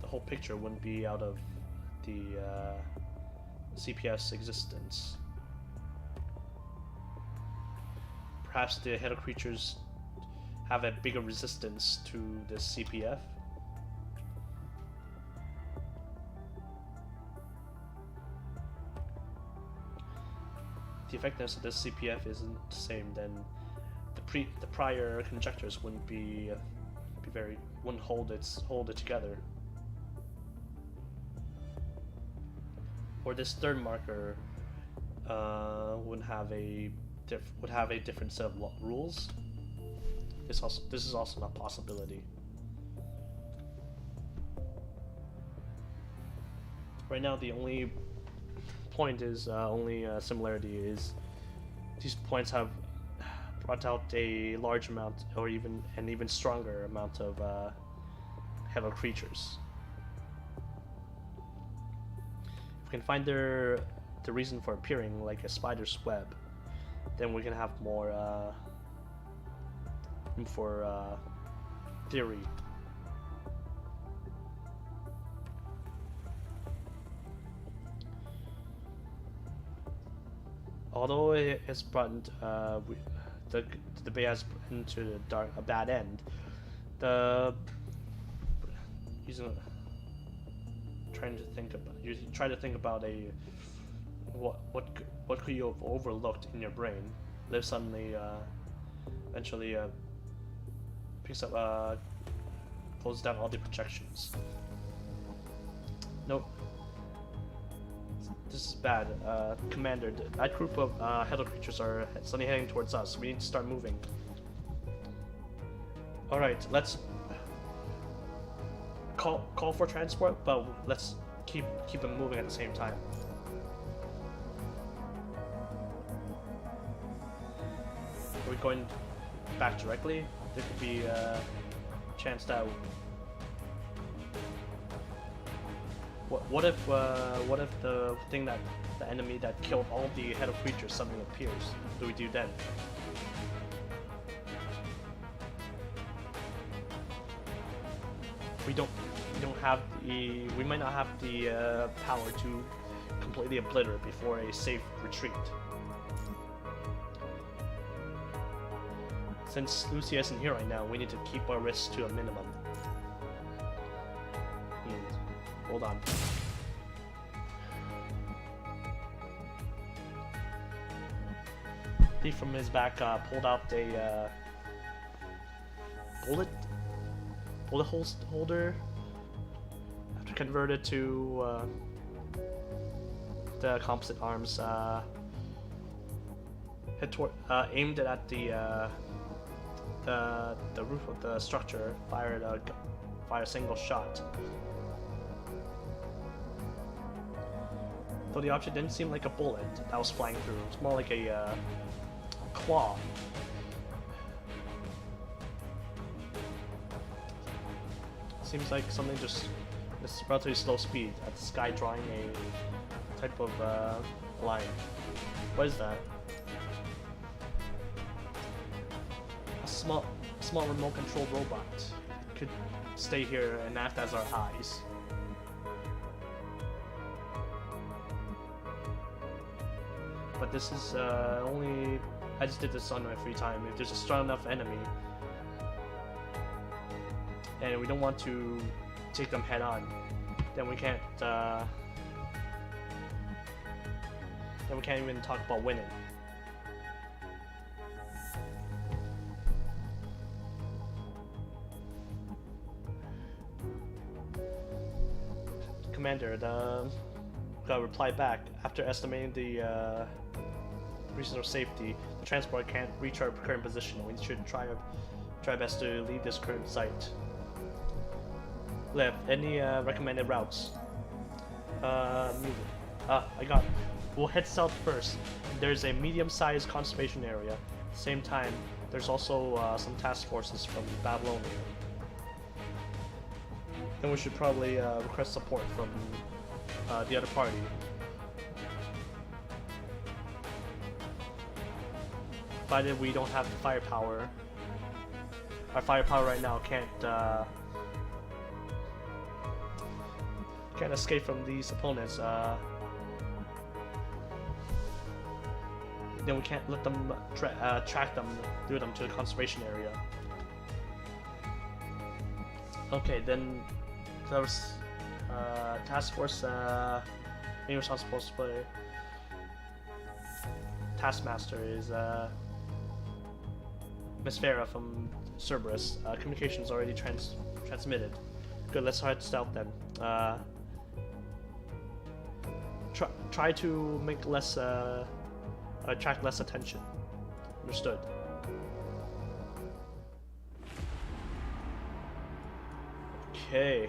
the whole picture wouldn't be out of the CPF's existence. Perhaps the hetero creatures have a bigger resistance to this CPF. The effectiveness of this CPF isn't the same, then the prior conjectures wouldn't wouldn't hold it together. Or this third marker would have a different set of rules. This is also a possibility. Right now, the only point is similarity is these points have brought out a large amount, or even an even stronger amount of hetero creatures. If we can find the reason for appearing, like a spider's web, then we can have more room for theory. Although it has brought the debate has into a bad end, try to think about what could you have overlooked in your brain. Live suddenly eventually picks up closes down all the projections. Nope. This is bad. Commander, that group of Hedel creatures are suddenly heading towards us. We need to start moving. Alright, let's call for transport, but let's keep them moving at the same time. Are we going back directly? There could be a chance that what if the thing that the enemy that killed all the head of creatures suddenly appears? What do we do then? We might not have the power to completely obliterate before a safe retreat. Since Lucia isn't here right now, we need to keep our risks to a minimum. Hold on. Thief from his back pulled out a bullet holder. After converted to the composite arms, aimed it at the roof of the structure. Fired a single shot. Though the object didn't seem like a bullet that was flying through, it's more like a claw. Seems like something just this relatively slow speed at the sky, drawing a type of line. What is that? A small remote control robot. Could stay here and act as our eyes. But this is only... I just did this on my free time. If there's a strong enough enemy, and we don't want to take them head on, then we can't even talk about winning. Commander, got a reply back. After estimating the reasons of safety, the transport can't reach our current position. We should try best to leave this current site. Left. Any recommended routes? I got it. We'll head south first. There's a medium-sized conservation area. At the same time, there's also some task forces from Babylonia. Then we should probably request support from the other party. Provided we don't have the firepower. Our firepower right now can't escape from these opponents. Then we can't let them track them through them to the conservation area. Okay, then there was task force. Maybe we're not supposed to play. Taskmaster is Miss Farah from Cerberus. Communications already transmitted. Good. Let's head south then. Try to make less attract less attention. Understood. Okay.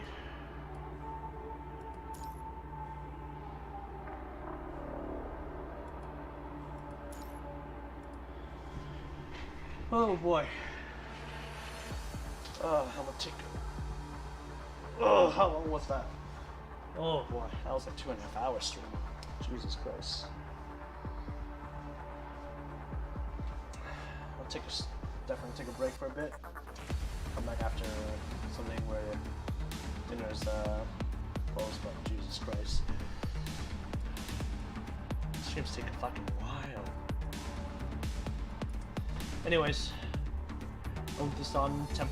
Oh boy. Oh, how much take? Oh, how long was that? Oh boy, that was like 2.5 hours stream. Jesus Christ. I'll definitely take a break for a bit. Come back after something where dinner's close, but Jesus Christ. Streams take a fucking while. Anyways, on this on temp